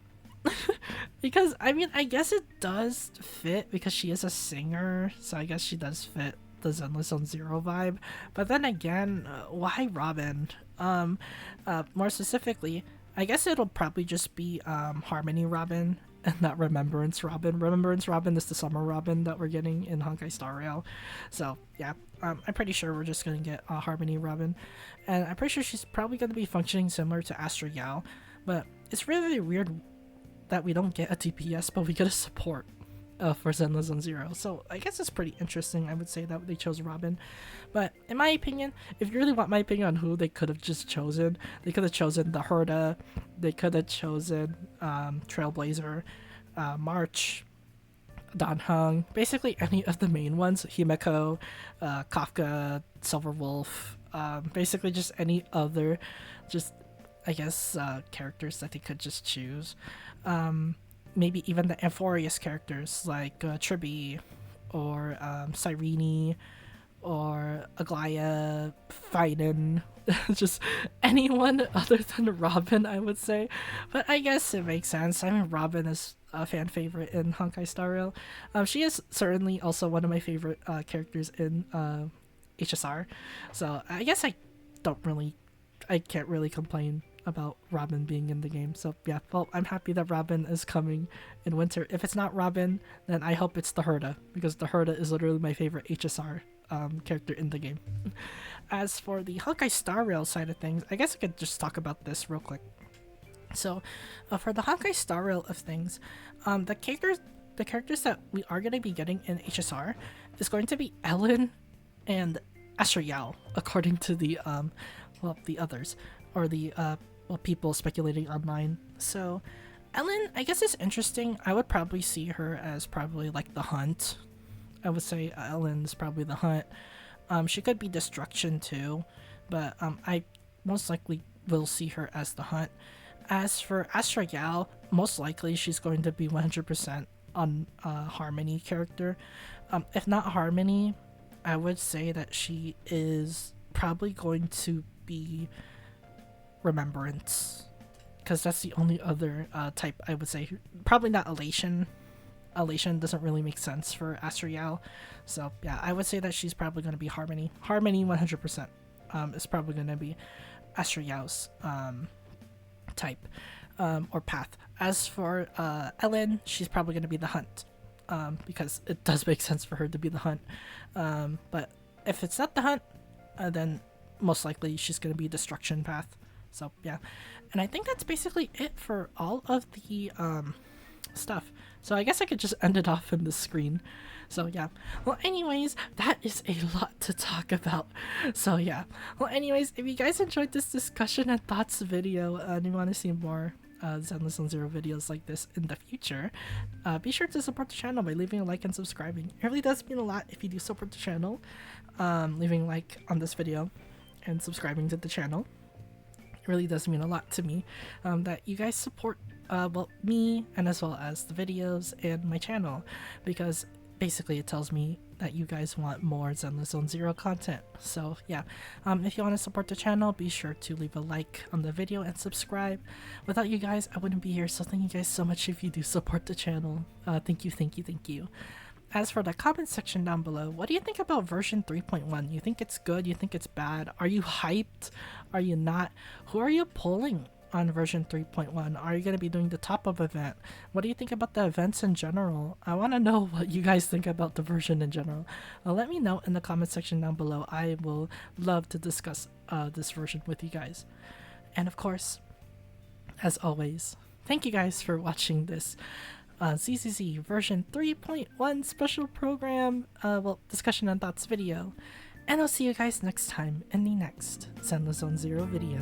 Because I mean, I guess it does fit because she is a singer, so I guess she does fit the Zenless Zone Zero vibe. But then again, why Robin? More specifically, I guess it'll probably just be Harmony Robin and not Remembrance Robin. Remembrance Robin is the summer Robin that we're getting in Honkai Star Rail. So yeah, I'm pretty sure we're just gonna get Harmony Robin, and I'm pretty sure she's probably gonna be functioning similar to Astra Yao. But it's really weird that we don't get a DPS, but we get a support for Zenless Zone Zero. So I guess it's pretty interesting, I would say, that they chose Robin. But in my opinion, if you really want my opinion on who they could have just chosen, they could have chosen the Herda, they could have chosen Trailblazer, March, Danheng, basically any of the main ones, Himeko, Kafka, Silver Wolf, basically just any other, just I guess characters that they could just choose. Maybe even the Amphorius characters like Tribi or Cyrene or Aglaya, Fiden, just anyone other than Robin, I would say. But I guess it makes sense. I mean, Robin is a fan favorite in Honkai Star Rail. She is certainly also one of my favorite characters in HSR. So I guess I can't really complain about Robin being in the game. So yeah, well, I'm happy that Robin is coming in winter. If it's not Robin, then I hope it's the Herda, because the Herda is literally my favorite HSR character in the game. As for the Honkai Star Rail side of things, I guess I could just talk about this real quick. So for the Honkai Star Rail of things, the characters that we are going to be getting in HSR is going to be Ellen and Astra Yao, according to the well, the others, or the well, people speculating online. So Ellen, I guess, is interesting. I would probably see her as probably like the Hunt. I would say Ellen's probably the Hunt. She could be Destruction too, but I most likely will see her as the Hunt. As for Astra Yao, most likely she's going to be 100% on Harmony character. If not Harmony, I would say that she is probably going to be Remembrance, because that's the only other type I would say. Probably not Elation. Elation doesn't really make sense for Astra Yao. So yeah, I would say that she's probably going to be Harmony. Harmony 100% is probably going to be Astra Yao's type or path. As for Ellen, she's probably going to be the Hunt, because it does make sense for her to be the Hunt. But if it's not the Hunt, then most likely she's going to be Destruction path. So yeah, and I think that's basically it for all of the stuff. So I guess I could just end it off in the screen. So yeah. Well, anyways, that is a lot to talk about. So yeah. Well, anyways, if you guys enjoyed this discussion and thoughts video and you want to see more Zenless Zone Zero videos like this in the future, be sure to support the channel by leaving a like and subscribing. It really does mean a lot if you do support the channel, leaving a like on this video and subscribing to the channel. It really does mean a lot to me that you guys support well, me and as well as the videos and my channel, because basically it tells me that you guys want more Zenless Zone Zero content. So yeah, if you want to support the channel, be sure to leave a like on the video and subscribe. Without you guys, I wouldn't be here, so thank you guys so much if you do support the channel. Thank you, thank you, thank you. As for the comment section down below, what do you think about version 3.1? You think it's good? You think it's bad? Are you hyped? Are you not? Who are you pulling on version 3.1? Are you going to be doing the top-up event? What do you think about the events in general? I want to know what you guys think about the version in general. Let me know in the comment section down below. I will love to discuss this version with you guys. And of course, as always, thank you guys for watching this ZZZ version 3.1 special program, well, discussion and thoughts video. And I'll see you guys next time in the next Zenless Zone Zero video.